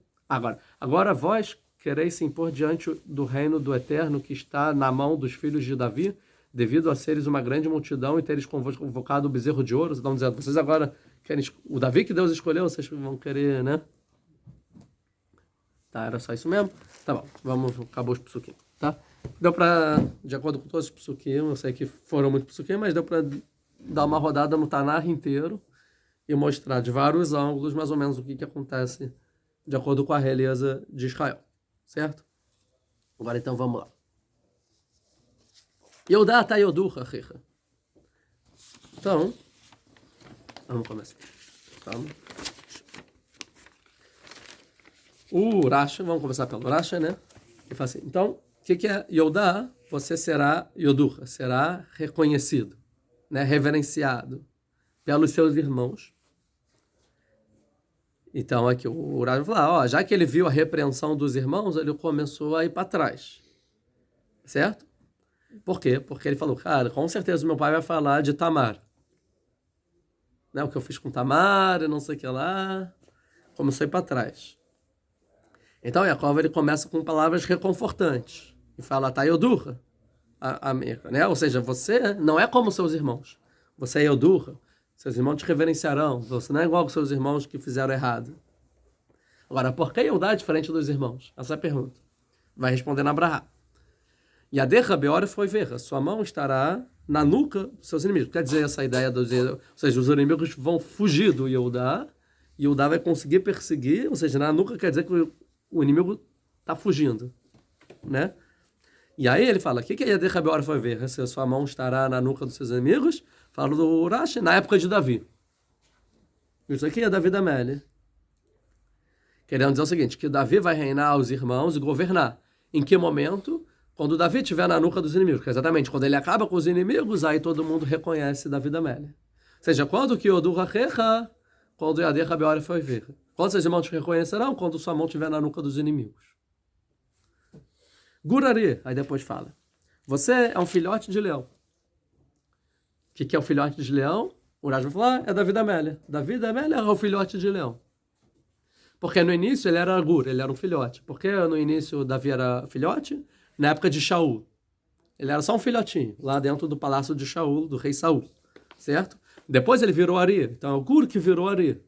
[SPEAKER 1] Agora vós quereis se impor diante do reino do Eterno que está na mão dos filhos de Davi, devido a seres uma grande multidão e teres convocado o bezerro de ouro. Estão dizendo, vocês agora querem... O Davi que Deus escolheu, vocês vão querer, né? Tá, era só isso mesmo? Tá bom, acabou os psukim, tá? Deu pra, de acordo com todos os psukim, eu sei que foram muitos psukim, mas deu pra dar uma rodada no Tanar inteiro e mostrar de vários ângulos mais ou menos o que acontece de acordo com a realeza de Israel, certo? Agora então vamos lá. Yodá tá Yodur, Achicha. Então, vamos começar. Vamos. O Rashi, vamos começar pelo Rashi, né? Ele fala assim, então, o que é Yodá? Você será Yodur, será reconhecido, né? Reverenciado pelos seus irmãos. Então, aqui o Rashi vai falar, já que ele viu a repreensão dos irmãos, ele começou a ir para trás, certo? Por quê? Porque ele falou, cara, com certeza meu pai vai falar de Tamar. Né? O que eu fiz com Tamar, e não sei o que lá. Começou a ir para trás. Então, Yaakov, ele começa com palavras reconfortantes. E fala, tá, Yodurra, né? Ou seja, você não é como seus irmãos. Você é Yodurra. Seus irmãos te reverenciarão. Você não é igual aos seus irmãos que fizeram errado. Agora, por que Yodá é diferente dos irmãos? Essa é a pergunta. Vai responder na Abraha. E a Derra Beora foi ver. Sua mão estará na nuca dos seus inimigos. Quer dizer, essa ideia dos... Ou seja, os inimigos vão fugir do Yodá. E Yodá vai conseguir perseguir. Ou seja, na nuca quer dizer que o inimigo está fugindo. Né? E aí ele fala, o que a Derra Beora foi ver? Se sua mão estará na nuca dos seus inimigos... Fala do Urashi, na época de Davi. Isso aqui é Davi da Amélia. Querendo dizer o seguinte, que Davi vai reinar os irmãos e governar. Em que momento? Quando Davi estiver na nuca dos inimigos. Exatamente, quando ele acaba com os inimigos, aí todo mundo reconhece Davi da Amélia. Ou seja, quando que Yodur Hachecha, quando Yader Rabeora foi ver. Quando seus irmãos te reconhecerão? Quando sua mão estiver na nuca dos inimigos. Gurari, aí depois fala. Você é um filhote de leão. O que é o filhote de leão? O Urash vai falar, é Davi da Amélia. Davi da Amélia é o filhote de leão. Porque no início ele era Gur, ele era um filhote. Porque no início Davi era filhote? Na época de Shaul. Ele era só um filhotinho, lá dentro do palácio de Shaul, do rei Saul. Certo? Depois ele virou Ari. Então é o Gur que virou Ari.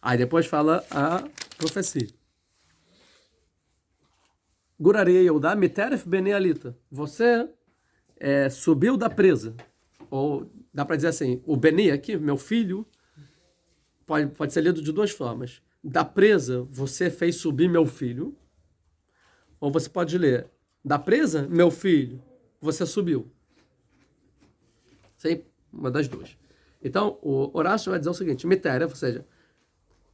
[SPEAKER 1] Aí depois fala a profecia. Gur Ari Yehudá Miteref Bene Alita. Você... subiu da presa, ou dá para dizer assim, o Beni aqui, meu filho, pode ser lido de duas formas. Da presa, você fez subir meu filho, ou você pode ler, da presa, meu filho, você subiu. Sim, uma das duas. Então, o Urash vai dizer o seguinte, mitéria, ou seja,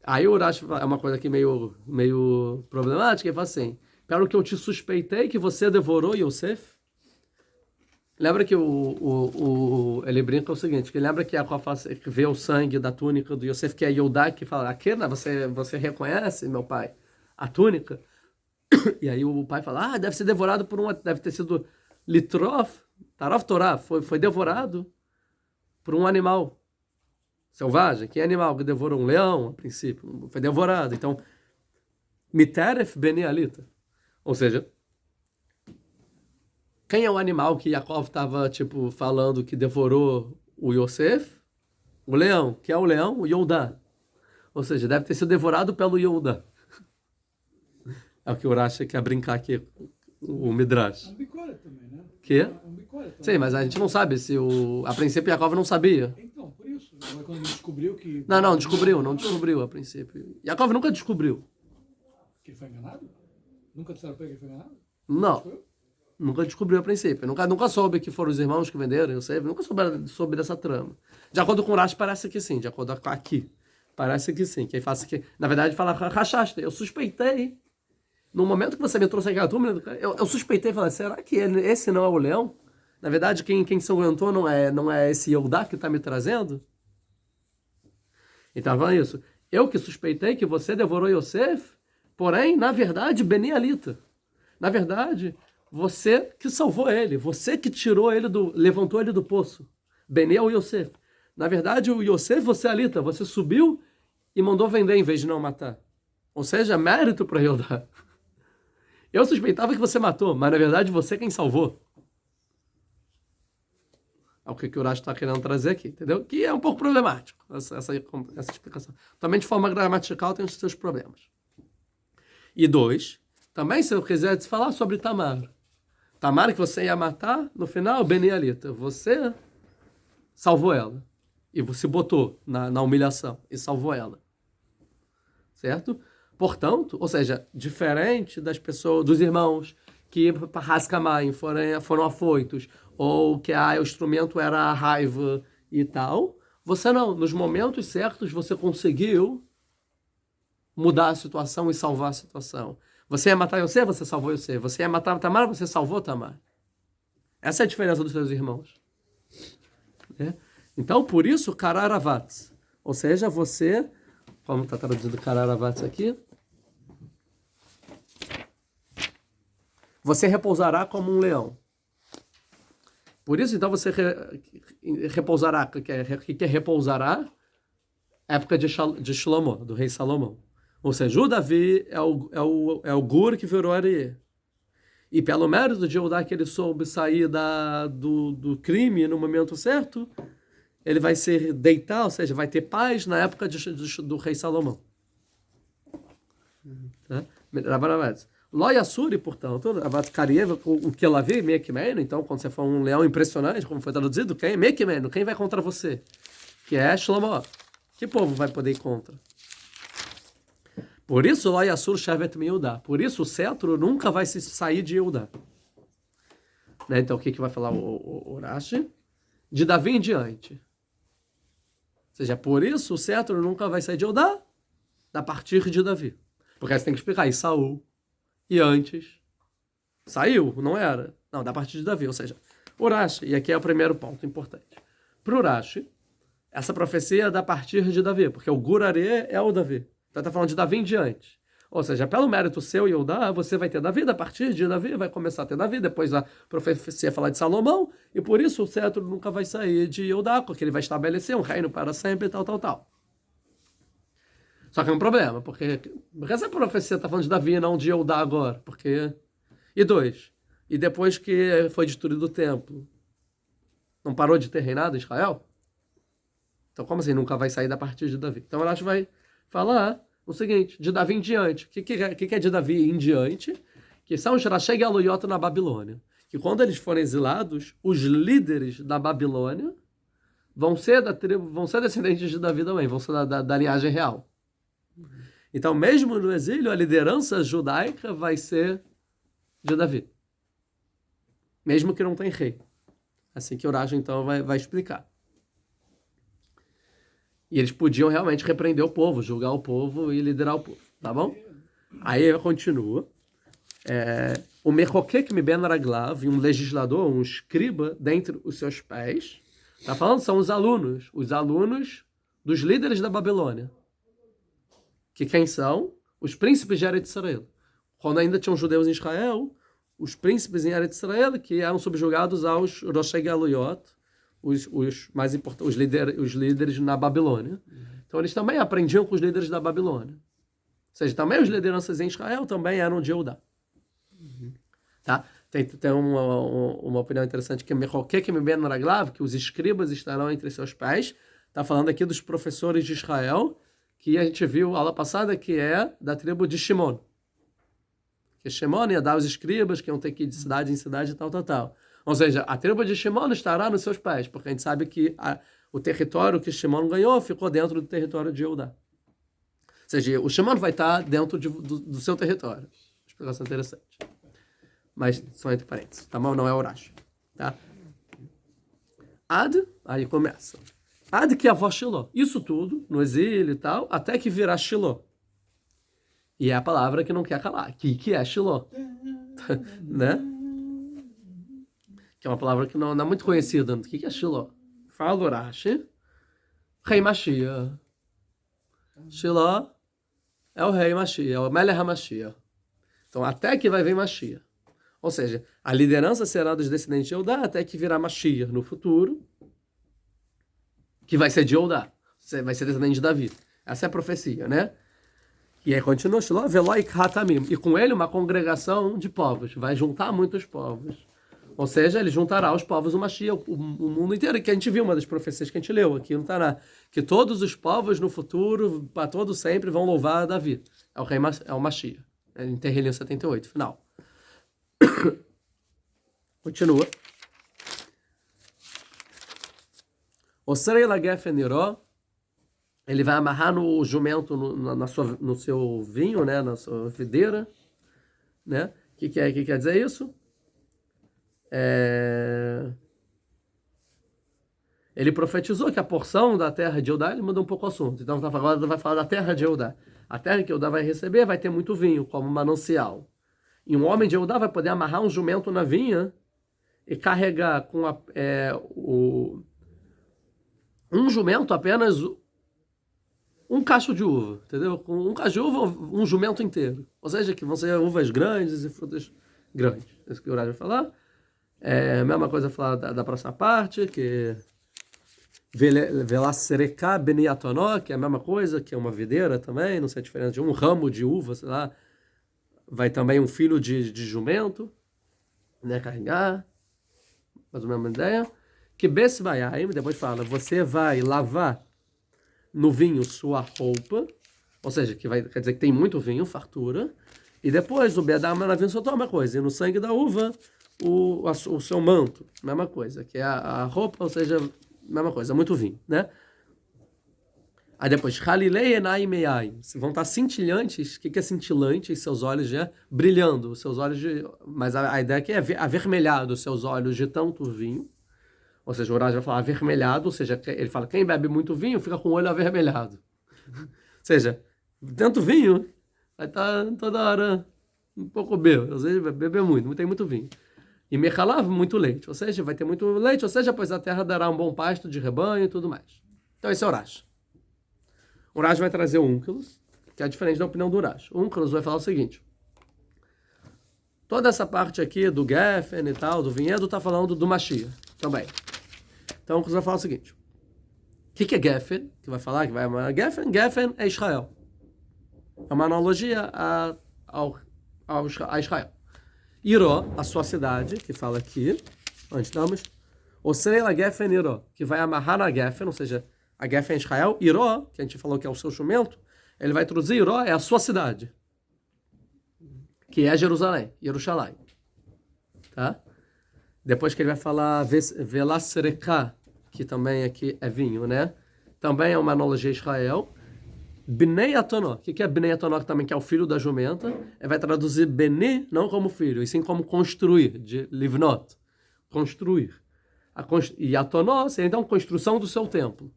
[SPEAKER 1] aí o Urash é uma coisa aqui meio problemática, ele fala assim, pelo que eu te suspeitei que você devorou Yosef. Lembra que ele brinca o seguinte, que lembra que Yaakov vê o sangue da túnica do Yosef, que é Yodá, que fala, Akena, você reconhece, meu pai, a túnica? E aí o pai fala, deve ser devorado deve ter sido Litrof, Tarof Torah, foi devorado por um animal selvagem. Que animal que devorou? Um leão, a princípio, foi devorado. Então, Miteref Bene Alita, ou seja, quem é o animal que Yaakov estava, falando que devorou o Yosef? O leão. Que é o leão? O Yodá. Ou seja, deve ter sido devorado pelo Yodá. É o que o Urash quer brincar aqui, o Midrash.
[SPEAKER 3] É um bicória também, né?
[SPEAKER 1] Que?
[SPEAKER 3] É um bicória também.
[SPEAKER 1] Sim, mas a gente não sabe se A princípio, Yaakov não sabia.
[SPEAKER 3] Então, por isso. Agora, quando ele descobriu que...
[SPEAKER 1] Não descobriu a princípio. Yaakov nunca descobriu.
[SPEAKER 3] Que ele foi enganado? Nunca disseram pra ele que ele foi enganado?
[SPEAKER 1] Não.
[SPEAKER 3] Descobriu?
[SPEAKER 1] Nunca descobriu a princípio. Nunca soube que foram os irmãos que venderam, eu sei. Nunca soube dessa trama. De acordo com o Urash, parece que sim. De acordo com aqui, parece que sim. Que aí faz que, na verdade, fala rachaste. Eu suspeitei. No momento que você me trouxe aquela turma, eu suspeitei. Falei, será que esse não é o leão? Na verdade, quem se aguentou não é esse Yodá que está me trazendo? Então, isso. Eu que suspeitei que você devorou Yosef, porém, na verdade, Beni Alita. Na verdade, você que salvou ele, você que tirou ele levantou ele do poço. Beni é o Yosef. Na verdade, o Yosef, você Alita, você subiu e mandou vender em vez de não matar. Ou seja, mérito para Yodá. Eu suspeitava que você matou, mas na verdade você quem salvou. É o que o Urash está querendo trazer aqui, entendeu? Que é um pouco problemático, essa explicação. Também de forma gramatical tem os seus problemas. E 2, também se eu quiser falar sobre Tamar. Tamar que você ia matar, no final, Beni Alita. Você salvou ela. E você botou na humilhação e salvou ela. Certo? Portanto, ou seja, diferente das pessoas, dos irmãos que para Haskamayim foram afoitos, ou que o instrumento era a raiva e tal, você não. Nos momentos certos você conseguiu mudar a situação e salvar a situação. Você ia matar você, você salvou você. Você ia matar Tamar, você salvou Tamar. Essa é a diferença dos seus irmãos. Né? Então, por isso, Kararavatz. Ou seja, você... Como está traduzido Kararavatz aqui? Você repousará como um leão. Por isso, então, você repousará. O que é repousará? Época de Shlomo, do rei Salomão. Ou seja, o Davi é o Gur que virou Arié. E pelo mérito de Judá que ele soube sair do crime no momento certo, ele vai ser deitar, ou seja, vai ter paz na época do rei Salomão. Lo Yassuri, portanto, o que ela vê, Mekimeno, então, quando você for um leão impressionante, como foi traduzido, quem? Mekimeno, quem vai contra você? Que é Shlomo. Que povo vai poder ir contra? Por isso, Lo Yassur Shevet Yehudá. Por isso, o cetro nunca vai se sair de Yehudá. Né? Então, o que vai falar o Rashi? De Davi em diante. Ou seja, por isso, o cetro nunca vai sair de Yehudá a partir de Davi. Porque aí você tem que explicar. E Saul... E antes, saiu, não era? Não, da partir de Davi, ou seja, Urashi, e aqui é o primeiro ponto importante. Para o Urashi, essa profecia é da partir de Davi, porque o Gurare é o Davi. Então está falando de Davi em diante. Ou seja, pelo mérito seu e Eudá, você vai ter Davi, a partir de Davi vai começar a ter Davi, depois a profecia falar de Salomão, e por isso o cetro nunca vai sair de Eudá, porque ele vai estabelecer um reino para sempre, tal. Só que é um problema, porque essa profecia está falando de Davi e não de Eudá agora. Porque... E 2, e depois que foi destruído o templo, não parou de ter reinado em Israel? Então como assim nunca vai sair da partir de Davi? Então Urashi vai falar o seguinte, de Davi em diante. O que é de Davi em diante? Que são os Rasheg Aluyot na Babilônia. Que quando eles forem exilados, os líderes da Babilônia vão ser da tribo, vão ser descendentes de Davi também, vão ser da linhagem real. Então, mesmo no exílio, a liderança judaica vai ser de Davi. Mesmo que não tenha rei. Assim que Urashi, então, vai explicar. E eles podiam realmente repreender o povo, julgar o povo e liderar o povo. Tá bom? Aí continua. O Mechokek Ben Raglav, um legislador, um escriba, dentre os seus pés, tá falando, são os alunos dos líderes da Babilônia. Que quem são? Os príncipes de Eretz Israel. Quando ainda tinham judeus em Israel, os príncipes em Eretz Israel, que eram subjugados aos Roshei Galuyot, os mais importantes, os líderes na Babilônia. Então eles também aprendiam com os líderes da Babilônia. Ou seja, também as lideranças em Israel também eram de Eudá. Tá? Tem uma opinião interessante que é que os escribas estarão entre seus pés. Está falando aqui dos professores de Israel, que a gente viu aula passada, que é da tribo de Shimon. Que Shimon ia dar os escribas, que iam ter que ir de cidade em cidade e tal. Ou seja, a tribo de Shimon estará nos seus pés, porque a gente sabe que o território que Shimon ganhou ficou dentro do território de Eudá. Ou seja, o Shimon vai estar dentro do seu território. Explicação interessante. Mas só entre parênteses, tá bom? Não é Urashi. Tá? Ad, aí começa. Ad que avó Shiló. Isso tudo, no exílio e tal, até que virá Shiló. E é a palavra que não quer calar. Que é Shiló. Né? Que é uma palavra que não é muito conhecida. O que é Shiló? Fala Urashi. Rei Mashiach. Shiloh é o rei Mashiach, é o Melech HaMashiach. Então, até que vai vir Mashiach. Ou seja, a liderança será dos descendentes de Eudá até que virá Mashiach no futuro, que vai ser de Eudá, vai ser descendente de Davi. Essa é a profecia, né? E aí continua, Shiloh, Veloik Hatamim. E com ele uma congregação de povos, vai juntar muitos povos. Ou seja, ele juntará os povos do Mashiach, o mundo inteiro, que a gente viu, uma das profecias que a gente leu aqui no Taná, que todos os povos no futuro, para todo sempre, vão louvar Davi. É o rei, é o Mashiach. É em Terrilim 78, final. Continua. Osrei Lagefen Niró, ele vai amarrar no jumento, no seu vinho, né, na sua videira, né? O que quer dizer isso? Ele profetizou que a porção da terra de Eudá, ele muda um pouco o assunto. Então agora vai falar da terra de Eudá. A terra que Eudá vai receber vai ter muito vinho, como manancial. E um homem de Eudá vai poder amarrar um jumento na vinha e carregar com um jumento apenas um cacho de uva, entendeu? Com um cacho de uva, um jumento inteiro. Ou seja, que vão ser uvas grandes e frutas grandes. É isso que o Urash vai falar. A mesma coisa falar da próxima parte, que Velasereká Beniatonó, que é a mesma coisa, que é uma videira também, não sei a diferença de um ramo de uva, sei lá. Vai também um filho de jumento, né, carregar, mais ou menos uma ideia. Que Besvaiaim, depois fala, você vai lavar no vinho sua roupa, ou seja, quer dizer que tem muito vinho, fartura, e depois o Bedama na vinho só toma uma coisa, e no sangue da uva, o seu manto, mesma coisa, que é a roupa, ou seja, mesma coisa, muito vinho, né? Aí depois, Halilei enai meiai, vão estar cintilantes. O que é cintilante? Seus olhos já brilhando, seus olhos mas a ideia aqui é avermelhado os seus olhos de tanto vinho. Ou seja, o Urash vai falar avermelhado, ou seja, ele fala, quem bebe muito vinho fica com o olho avermelhado. Ou seja, tanto vinho, vai estar toda hora um pouco bêbado, ou seja, vai beber muito, tem muito vinho. E mechalav, muito leite, ou seja, vai ter muito leite, ou seja, pois a terra dará um bom pasto de rebanho e tudo mais. Então esse é o Urash. O Urash vai trazer o Onkelos, que é diferente da opinião do Urash. O Onkelos vai falar o seguinte: toda essa parte aqui do Geffen e tal, do vinhedo, está falando do Mashiach também. Então o Onkelos vai falar o seguinte: o que é Geffen? Que vai falar que vai amar Geffen é Israel. É uma analogia a Israel. Iró, a sua cidade, que fala aqui, onde estamos, Osrei la Geffen Iró, que vai amarrar na Geffen, ou seja, a Geffen é Israel. Iró, que a gente falou que é o seu jumento, ele vai traduzir Iró, é a sua cidade, que é Jerusalém, Yerushalayim. Tá? Depois que ele vai falar Velasereká, que também aqui é vinho, né? Também é uma analogia a Israel. Bnei Atonó, o que é Bnei Atonó, também que é o filho da jumenta? Ele vai traduzir Beni não como filho, e sim como construir, de livnot, construir. E Atonó seria então construção do seu templo.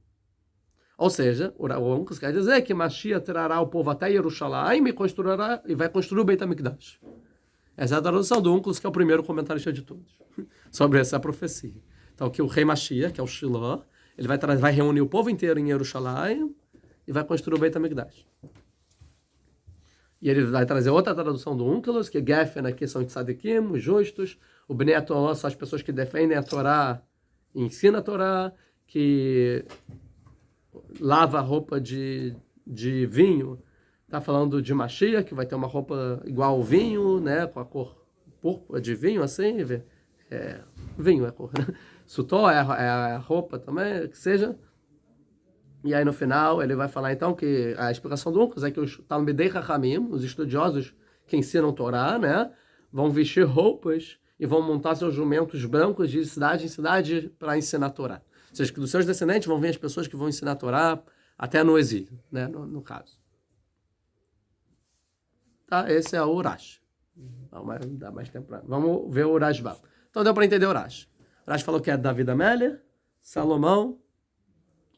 [SPEAKER 1] Ou seja, o Onkelos quer dizer que Mashiach trará o povo até Yerushalayim e vai construir o Beit HaMikdash. Essa é a tradução do Onkelos, que é o primeiro comentarista de todos, sobre essa profecia. Então, que o rei Mashiach, que é o Shiloh, ele vai reunir o povo inteiro em Yerushalayim e vai construir o Beit HaMikdash. E ele vai trazer outra tradução do Onkelos, que Geffen aqui são tzadikim, os justos, o Bnei Atonó são as pessoas que defendem a Torá e ensinam a Torá, que lava a roupa de vinho, está falando de Mashiach, que vai ter uma roupa igual ao vinho, né, com a cor púrpura de vinho, assim, vinho é a cor, né? Sutó é a roupa também, que seja. E aí no final ele vai falar então que a explicação do Onkelos é que os Talmidei Chachamim, os estudiosos que ensinam Torá, né, vão vestir roupas e vão montar seus jumentos brancos de cidade em cidade para ensinar Torá. Ou seja, que dos seus descendentes vão vir as pessoas que vão ensinar a Torá até no exílio, né, no caso. Tá, esse é o Urash. Não dá mais tempo para. Vamos ver o Urashba. Então deu para entender o Urash. O Urash falou que é Davi Amélia, Salomão,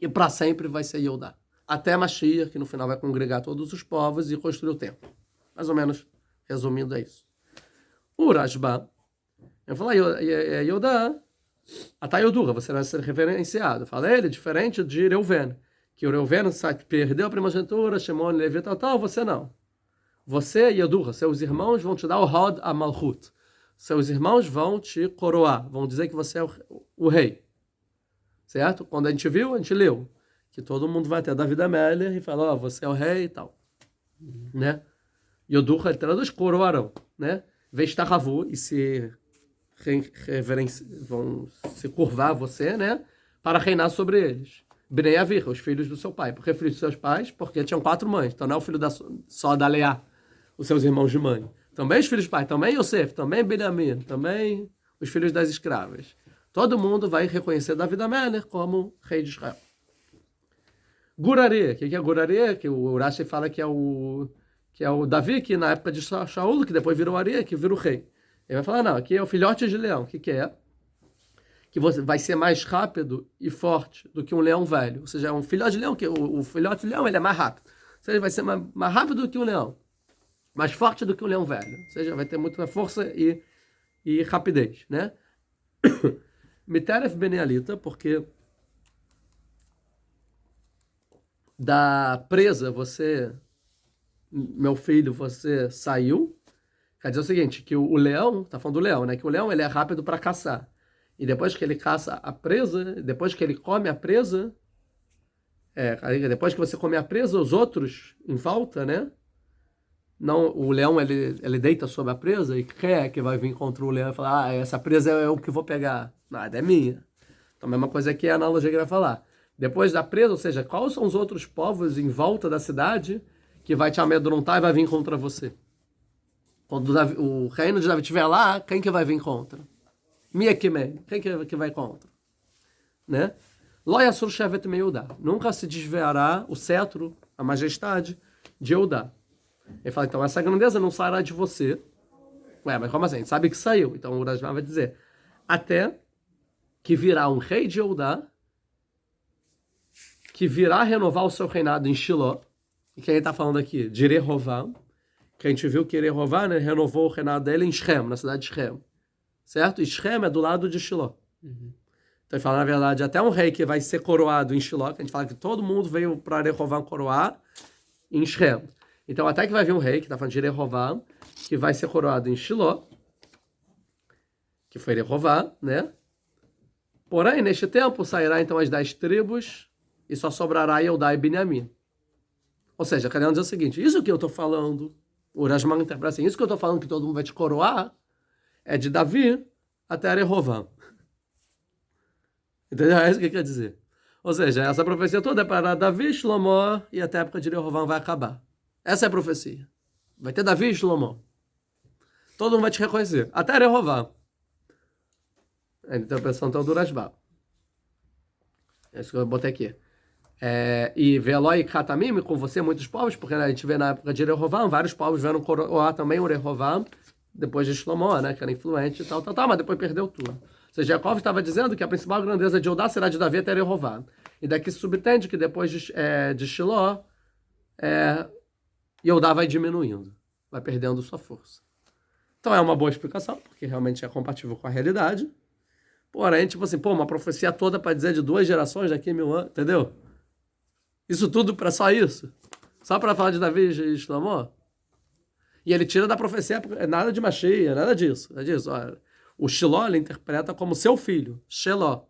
[SPEAKER 1] e para sempre vai ser Yehudá. Até Mashiach, que no final vai congregar todos os povos e construir o templo. Mais ou menos, resumindo, é isso. O Urashba, eu falo, Yehudá, Atayodura, você vai ser referenciado. Fala, ele é diferente de Reuven, que o Reuven perdeu a primogenitura, Shimon, Levi, tal, você não. Você e Yedurra, seus irmãos vão te dar o Hod Amalhut. Seus irmãos vão te coroar, vão dizer que você é o rei. Certo? Quando a gente viu, a gente leu. Que todo mundo vai até Davi Amélia e fala, você é o rei e tal. Né? Yedurra, ele traduz, coroarão. Né? Vestahavu, e vão se curvar a você, né? Para reinar sobre eles. Bnei Avir, os filhos do seu pai. Por que filhos dos seus pais? Porque tinham 4 mães. Então não é o filho só da Leá, os seus irmãos de mãe. Também os filhos do pai, também Yosef, também Benjamim, também os filhos das escravas. Todo mundo vai reconhecer Davi Amélia como rei de Israel. Gurari, o que é Gurari? Que o Urashi fala que é o Davi, que na época de Shaul, que depois virou Ari, que vira o rei. Ele vai falar, não, aqui é o filhote de leão. O que é? Que você vai ser mais rápido e forte do que um leão velho. Ou seja, é um filhote de leão, que o filhote de leão ele é mais rápido. Ou seja, ele vai ser mais rápido do que um leão. Mais forte do que um leão velho. Ou seja, vai ter muita força e rapidez, né? Miteref Benealita, porque da presa meu filho, você saiu. Quer dizer o seguinte, que o leão, tá falando do leão, né? Que o leão ele é rápido para caçar. E depois que ele caça a presa, depois que ele come a presa, depois que você come a presa, os outros em volta, né? Não, o leão ele deita sobre a presa e quer que vai vir contra o leão e falar, essa presa é o que vou pegar. Nada, é minha. Então a mesma coisa aqui é a analogia que ele vai falar. Depois da presa, ou seja, quais são os outros povos em volta da cidade que vai te amedrontar e vai vir contra você? Quando o reino de Davi estiver lá, quem que vai vir contra? Miekimei. Quem que vai contra? Né? Lo yasur shevet meYehudá. Nunca se desviará o cetro, a majestade de Eudá. Ele fala, então, essa grandeza não sairá de você. Ué, mas como assim? A gente sabe que saiu. Então o Rashba vai dizer, até que virá um rei de Eudá, que virá renovar o seu reinado em Shiló. E quem ele está falando aqui? De Rehovam. Que a gente viu que Rehovam, né, renovou o reinado dele em Shem, na cidade de Shem. Certo? E Shem é do lado de Shiló. Então ele fala, na verdade, até um rei que vai ser coroado em Shiló, que a gente fala que todo mundo veio para Rehovam coroar em Shem. Então até que vai vir um rei, que está falando de Rehovam, que vai ser coroado em Shiló, que foi Rehovam, né? Porém, neste tempo, sairá então as 10 tribos e só sobrará Eudá e Benjamim. Ou seja, querendo dizer o seguinte, isso que eu estou falando, o Rashman interpreta assim, isso que eu estou falando que todo mundo vai te coroar, é de Davi até Rehovam. Entendeu? É isso que quer dizer. Ou seja, essa profecia toda é para Davi, Shlomo, e até a época de Rehovam vai acabar. Essa é a profecia. Vai ter Davi e Shlomo. Todo mundo vai te reconhecer. Até Rehovam. A interpretação então do Rashba. É isso que eu botei aqui. E Veló e Katamim, com você, muitos povos, porque a gente vê na época de Rehovam, vários povos vieram coroar também o Rehovam, depois de Shlomo, né, que era influente e tal, mas depois perdeu tudo. Ou seja, Jacob estava dizendo que a principal grandeza de Eudá será de Davi até Rehovam. E daqui se subtende que depois de Shiló, Eudá vai diminuindo, vai perdendo sua força. Então é uma boa explicação, porque realmente é compatível com a realidade. Porém, tipo assim, uma profecia toda para dizer de 2 gerações daqui a 1000 anos, entendeu? Isso tudo para só isso? Só para falar de Davi e Shlomo? E ele tira da profecia, nada de Mashiach, nada disso. Olha, o Shiló ele interpreta como seu filho, Sheló.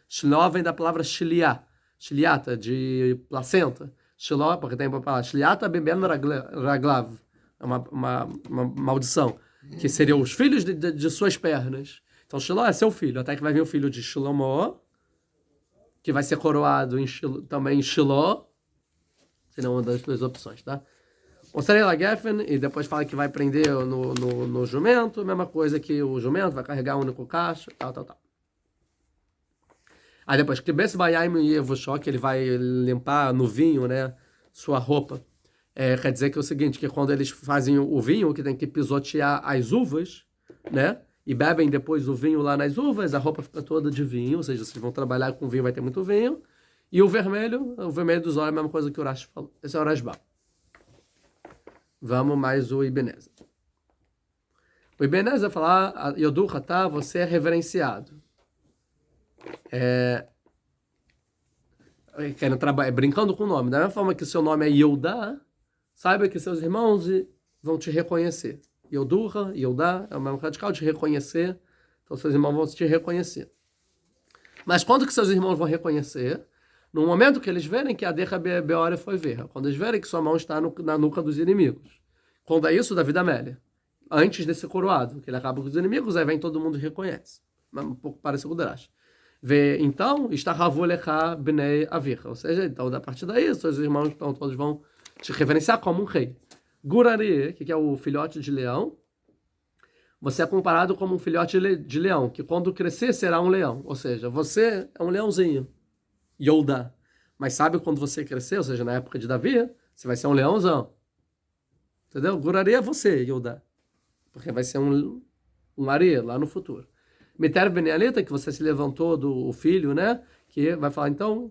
[SPEAKER 1] Shiló vem da palavra Shiliá, Shiliata, de placenta. Shiló, porque tem a palavra Shiliata beben raglav, é uma maldição, que seriam os filhos de suas pernas. Então Shiló é seu filho, até que vai vir o filho de Shlomo, que vai ser coroado também em Shiló. Seria uma das 2 opções, tá? O Sarela Geffen, e depois fala que vai prender no jumento, mesma coisa que o jumento vai carregar um único cacho, tal. Aí depois, que Bess Bayaim e Evoshó, que ele vai limpar no vinho, né, sua roupa. Quer dizer que é o seguinte, que quando eles fazem o vinho, que tem que pisotear as uvas, né, e bebem depois o vinho lá nas uvas, a roupa fica toda de vinho, ou seja, vocês vão trabalhar com vinho, vai ter muito vinho. E o vermelho dos olhos é a mesma coisa que o Urash falou. Esse é o Rashba. Vamos mais o Ibenezer. O Ibenezer fala, Yodu Hatá, você é reverenciado. brincando com o nome. Da mesma forma que seu nome é Yehudá, saiba que seus irmãos vão te reconhecer. Yehudá, Yehudá, é o mesmo radical de reconhecer. Então seus irmãos vão te reconhecer. Mas quando que seus irmãos vão reconhecer? No momento que eles verem que a Derra Beora foi ver. Quando eles verem que sua mão está na nuca dos inimigos. Quando é isso, Davi da Amélia. Antes desse coroado, que ele acaba com os inimigos, aí vem todo mundo e reconhece. Um pouco parecido com o Darash. Então, está Ravolecha Bnei Avicha. Ou seja, então, a partir daí, seus irmãos então, todos vão te reverenciar como um rei. Gurari, que é o filhote de leão, você é comparado como um filhote de leão, que quando crescer será um leão. Ou seja, você é um leãozinho. Yodá. Mas sabe quando você crescer, ou seja, na época de Davi, você vai ser um leãozão. Entendeu? Gurari é você, Yodá. Porque vai ser um Ari lá no futuro. Miter Benealita, que você se levantou do filho, né? Que vai falar, então,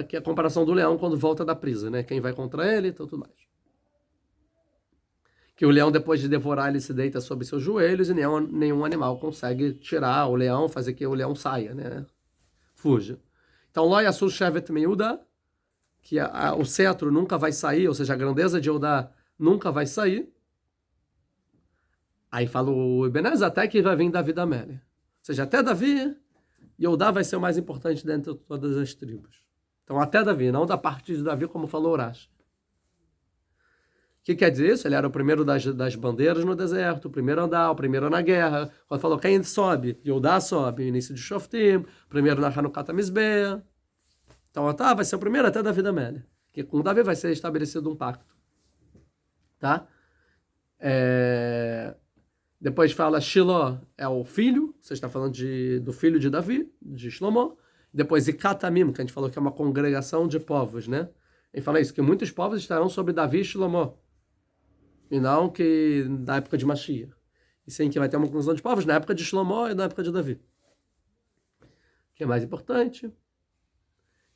[SPEAKER 1] que é a comparação do leão quando volta da prisa, né? Quem vai contra ele e tudo mais. Que o leão, depois de devorar, ele se deita sobre seus joelhos e nenhum animal consegue tirar o leão, fazer que o leão saia, né? Fuja. Então, Lo Yassur Shevet Meuda, que o cetro nunca vai sair, ou seja, a grandeza de Eudá nunca vai sair. Aí fala o Ebenezer, até que vai vir Davi da Amélia. Ou seja, até Davi, Eudá vai ser o mais importante dentre todas as tribos. Então, até Davi, não da parte de Davi, como falou Urash. O que quer dizer isso? Ele era o primeiro das bandeiras no deserto, o primeiro a andar, o primeiro na guerra. Quando falou, quem sobe? Eudá sobe, início de Shoftim, primeiro na Hanukat HaMizbeah. Então, vai ser o primeiro até Davi da Amélia. Que com Davi vai ser estabelecido um pacto. Tá? Depois fala Shiló é o filho, você está falando do filho de Davi, de Shlomo. Depois Ikatamim, que a gente falou que é uma congregação de povos, né? Ele fala isso, que muitos povos estarão sobre Davi e Shlomo. E não que na época de Mashiach. E sim que vai ter uma congregação de povos na época de Shlomo e na época de Davi. O que é mais importante?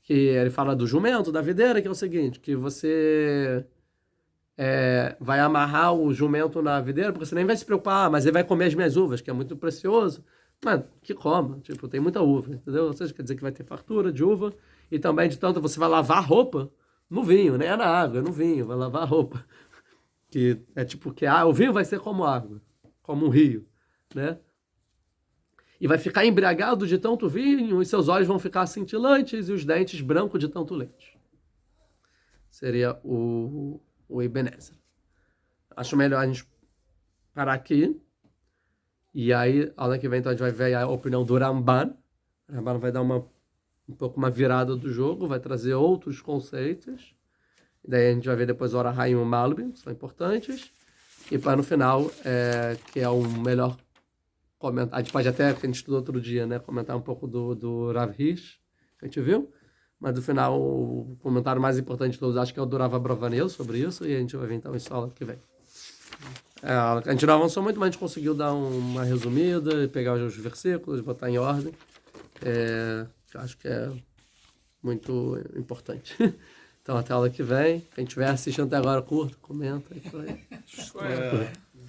[SPEAKER 1] Que ele fala do jumento, da videira, que é o seguinte, que você... vai amarrar o jumento na videira, porque você nem vai se preocupar, mas ele vai comer as minhas uvas, que é muito precioso. Mano, que coma, tipo, tem muita uva, entendeu? Ou seja, quer dizer que vai ter fartura de uva, e também de tanto você vai lavar roupa no vinho, nem é na água, é no vinho, vai lavar a roupa. Que é tipo que o vinho vai ser como água, como um rio, né? E vai ficar embriagado de tanto vinho, e seus olhos vão ficar cintilantes, e os dentes brancos de tanto leite. Seria o Ebenezer. Acho melhor a gente parar aqui. E aí, aula que vem, então, a gente vai ver a opinião do Ramban. O Ramban vai dar um pouco uma virada do jogo, vai trazer outros conceitos. E daí a gente vai ver depois o Orahai e o Malbim, que são importantes. E para no final, que é o melhor comentário. A gente pode até, que a gente estudou outro dia, né, comentar um pouco do Rav Hirsch, que a gente viu. Mas no final, o comentário mais importante de todos, acho que é o do Rav Abravanel sobre isso. E a gente vai ver então isso aula que vem. A gente não avançou muito, mas a gente conseguiu dar uma resumida, pegar os versículos, botar em ordem. Que eu acho que é muito importante. Então, até a aula que vem. Quem estiver assistindo até agora, curta, comenta. E por aí.